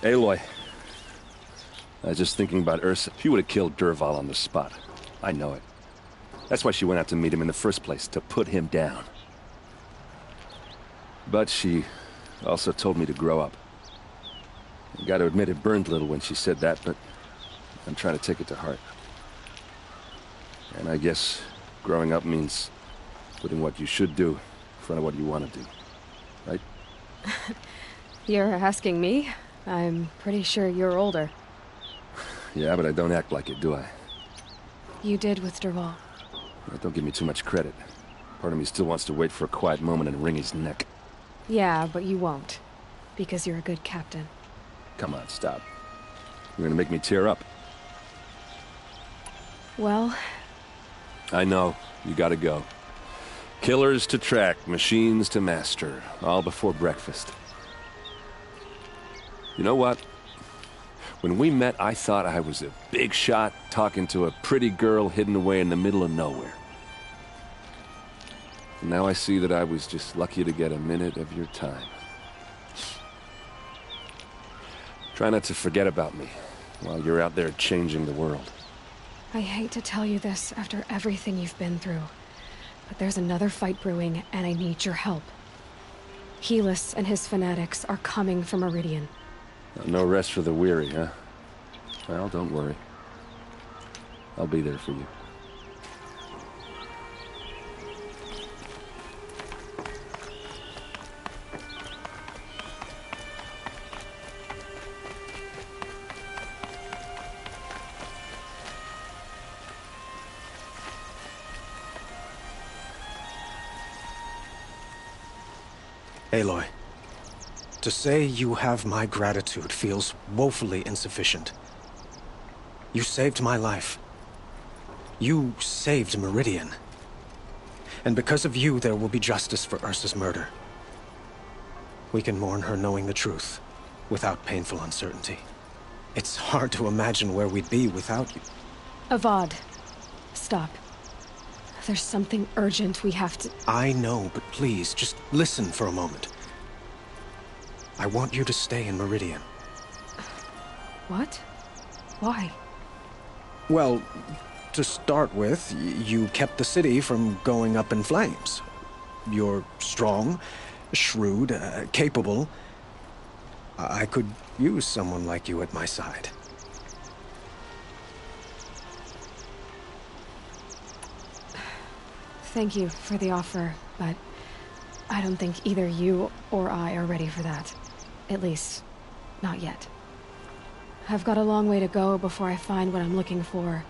[SPEAKER 10] Aloy. I was just thinking about Ursa. She would have killed Dervahl on the spot. I know it. That's why she went out to meet him in the first place, to put him down. But she also told me to grow up. I gotta admit it burned a little when she said that, but I'm trying to take it to heart. And I guess growing up means putting what you should do in front of what you want to do. Right?
[SPEAKER 5] You're asking me? I'm pretty sure you're older.
[SPEAKER 10] Yeah, but I don't act like it, do I?
[SPEAKER 5] You did with Dervahl.
[SPEAKER 10] Well, don't give me too much credit. Part of me still wants to wait for a quiet moment and wring his neck.
[SPEAKER 5] Yeah, but you won't. Because you're a good captain.
[SPEAKER 10] Come on, stop. You're gonna make me tear up.
[SPEAKER 5] Well...
[SPEAKER 10] I know. You gotta go. Killers to track, machines to master. All before breakfast. You know what? When we met, I thought I was a big shot talking to a pretty girl hidden away in the middle of nowhere. And now I see that I was just lucky to get a minute of your time. Try not to forget about me while you're out there changing the world.
[SPEAKER 5] I hate to tell you this after everything you've been through, but there's another fight brewing, and I need your help. Helis and his fanatics are coming for Meridian.
[SPEAKER 10] No rest for the weary, huh? Well, don't worry. I'll be there for you.
[SPEAKER 22] Aloy, to say you have my gratitude feels woefully insufficient. You saved my life. You saved Meridian. And because of you, there will be justice for Ursa's murder. We can mourn her knowing the truth, without painful uncertainty. It's hard to imagine where we'd be without you.
[SPEAKER 5] Avad, stop. There's something urgent we have to...
[SPEAKER 22] I know, but please, just listen for a moment. I want you to stay in Meridian.
[SPEAKER 5] What? Why?
[SPEAKER 22] Well, to start with, you kept the city from going up in flames. You're strong, shrewd, capable. I could use someone like you at my side.
[SPEAKER 5] Thank you for the offer, but I don't think either you or I are ready for that. At least, not yet. I've got a long way to go before I find what I'm looking for,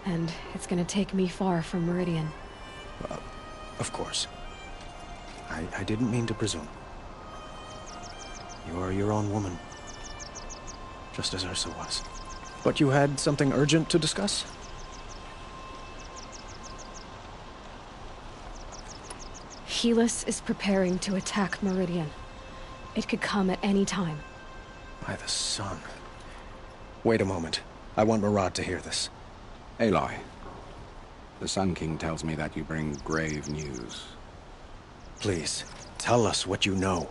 [SPEAKER 5] and it's gonna take me far from Meridian.
[SPEAKER 22] Of course. I didn't mean to presume. You are your own woman. Just as Ursa was. But you had something urgent to discuss?
[SPEAKER 5] Helis is preparing to attack Meridian. It could come at any time.
[SPEAKER 22] By the sun. Wait a moment. I want Murad to hear this.
[SPEAKER 20] Aloy, the Sun King tells me that you bring grave news.
[SPEAKER 22] Please, tell us what you know.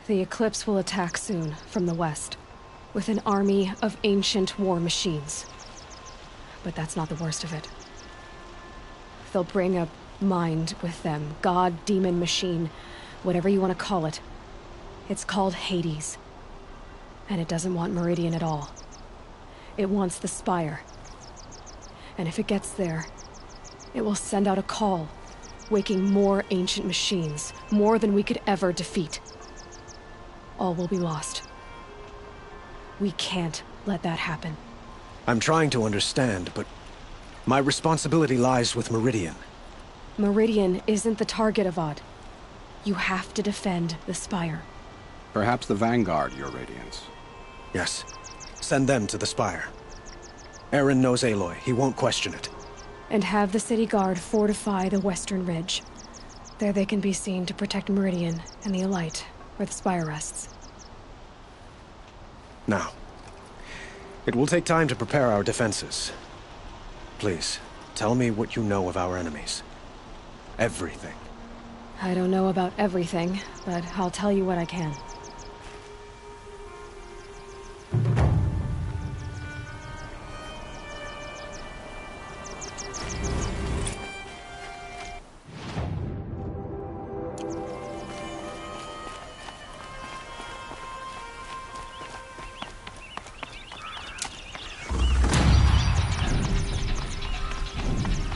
[SPEAKER 5] The Eclipse will attack soon, from the west, with an army of ancient war machines. But that's not the worst of it. They'll bring a mind with them, god, demon, machine, whatever you want to call it. It's called Hades. And it doesn't want Meridian at all. It wants the Spire. And if it gets there, it will send out a call, waking more ancient machines, more than we could ever defeat. All will be lost. We can't let that happen.
[SPEAKER 22] I'm trying to understand, but my responsibility lies with Meridian.
[SPEAKER 5] Meridian isn't the target, Avad. You have to defend the Spire.
[SPEAKER 20] Perhaps the Vanguard, Your Radiance.
[SPEAKER 22] Yes. Send them to the Spire. Eren knows Aloy. He won't question it.
[SPEAKER 5] And have the city guard fortify the western ridge. There they can be seen to protect Meridian and the Elite, where the Spire rests.
[SPEAKER 22] Now, it will take time to prepare our defenses. Please, tell me what you know of our enemies. Everything.
[SPEAKER 5] I don't know about everything, but I'll tell you what I can.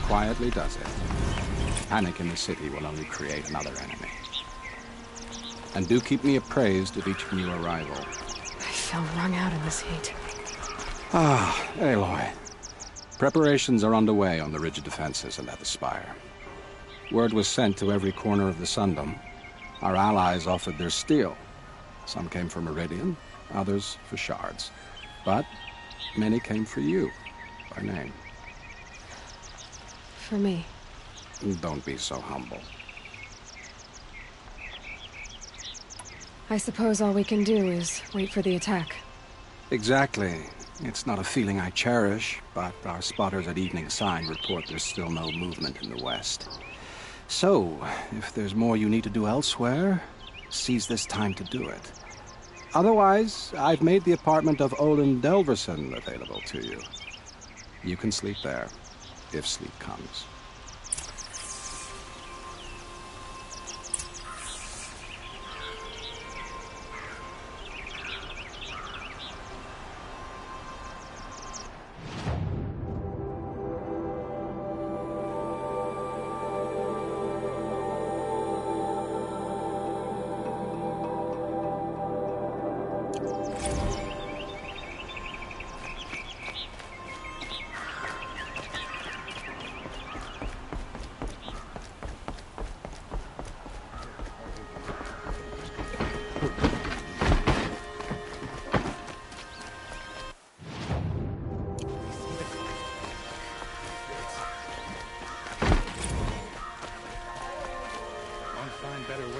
[SPEAKER 20] Quietly does it. Panic in the city will only create another enemy. And do keep me appraised of each new arrival.
[SPEAKER 5] I feel wrung out in this heat.
[SPEAKER 20] Ah, Aloy. Preparations are underway on the ridge defenses and at the Spire. Word was sent to every corner of the Sundom. Our allies offered their steel. Some came for Meridian, others for shards. But many came for you, by name.
[SPEAKER 5] For me.
[SPEAKER 20] Don't be so humble.
[SPEAKER 5] I suppose all we can do is wait for the attack.
[SPEAKER 20] Exactly. It's not a feeling I cherish, but our spotters at Evening Sign report there's still no movement in the west. So, if there's more you need to do elsewhere, seize this time to do it. Otherwise, I've made the apartment of Olin Delverson available to you. You can sleep there, if sleep comes.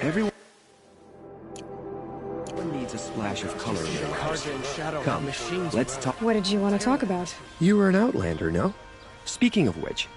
[SPEAKER 18] Everyone needs a splash of color in their lives. Come, let's talk.
[SPEAKER 5] What did you want to talk about?
[SPEAKER 11] You were an Outlander, no? Speaking of which,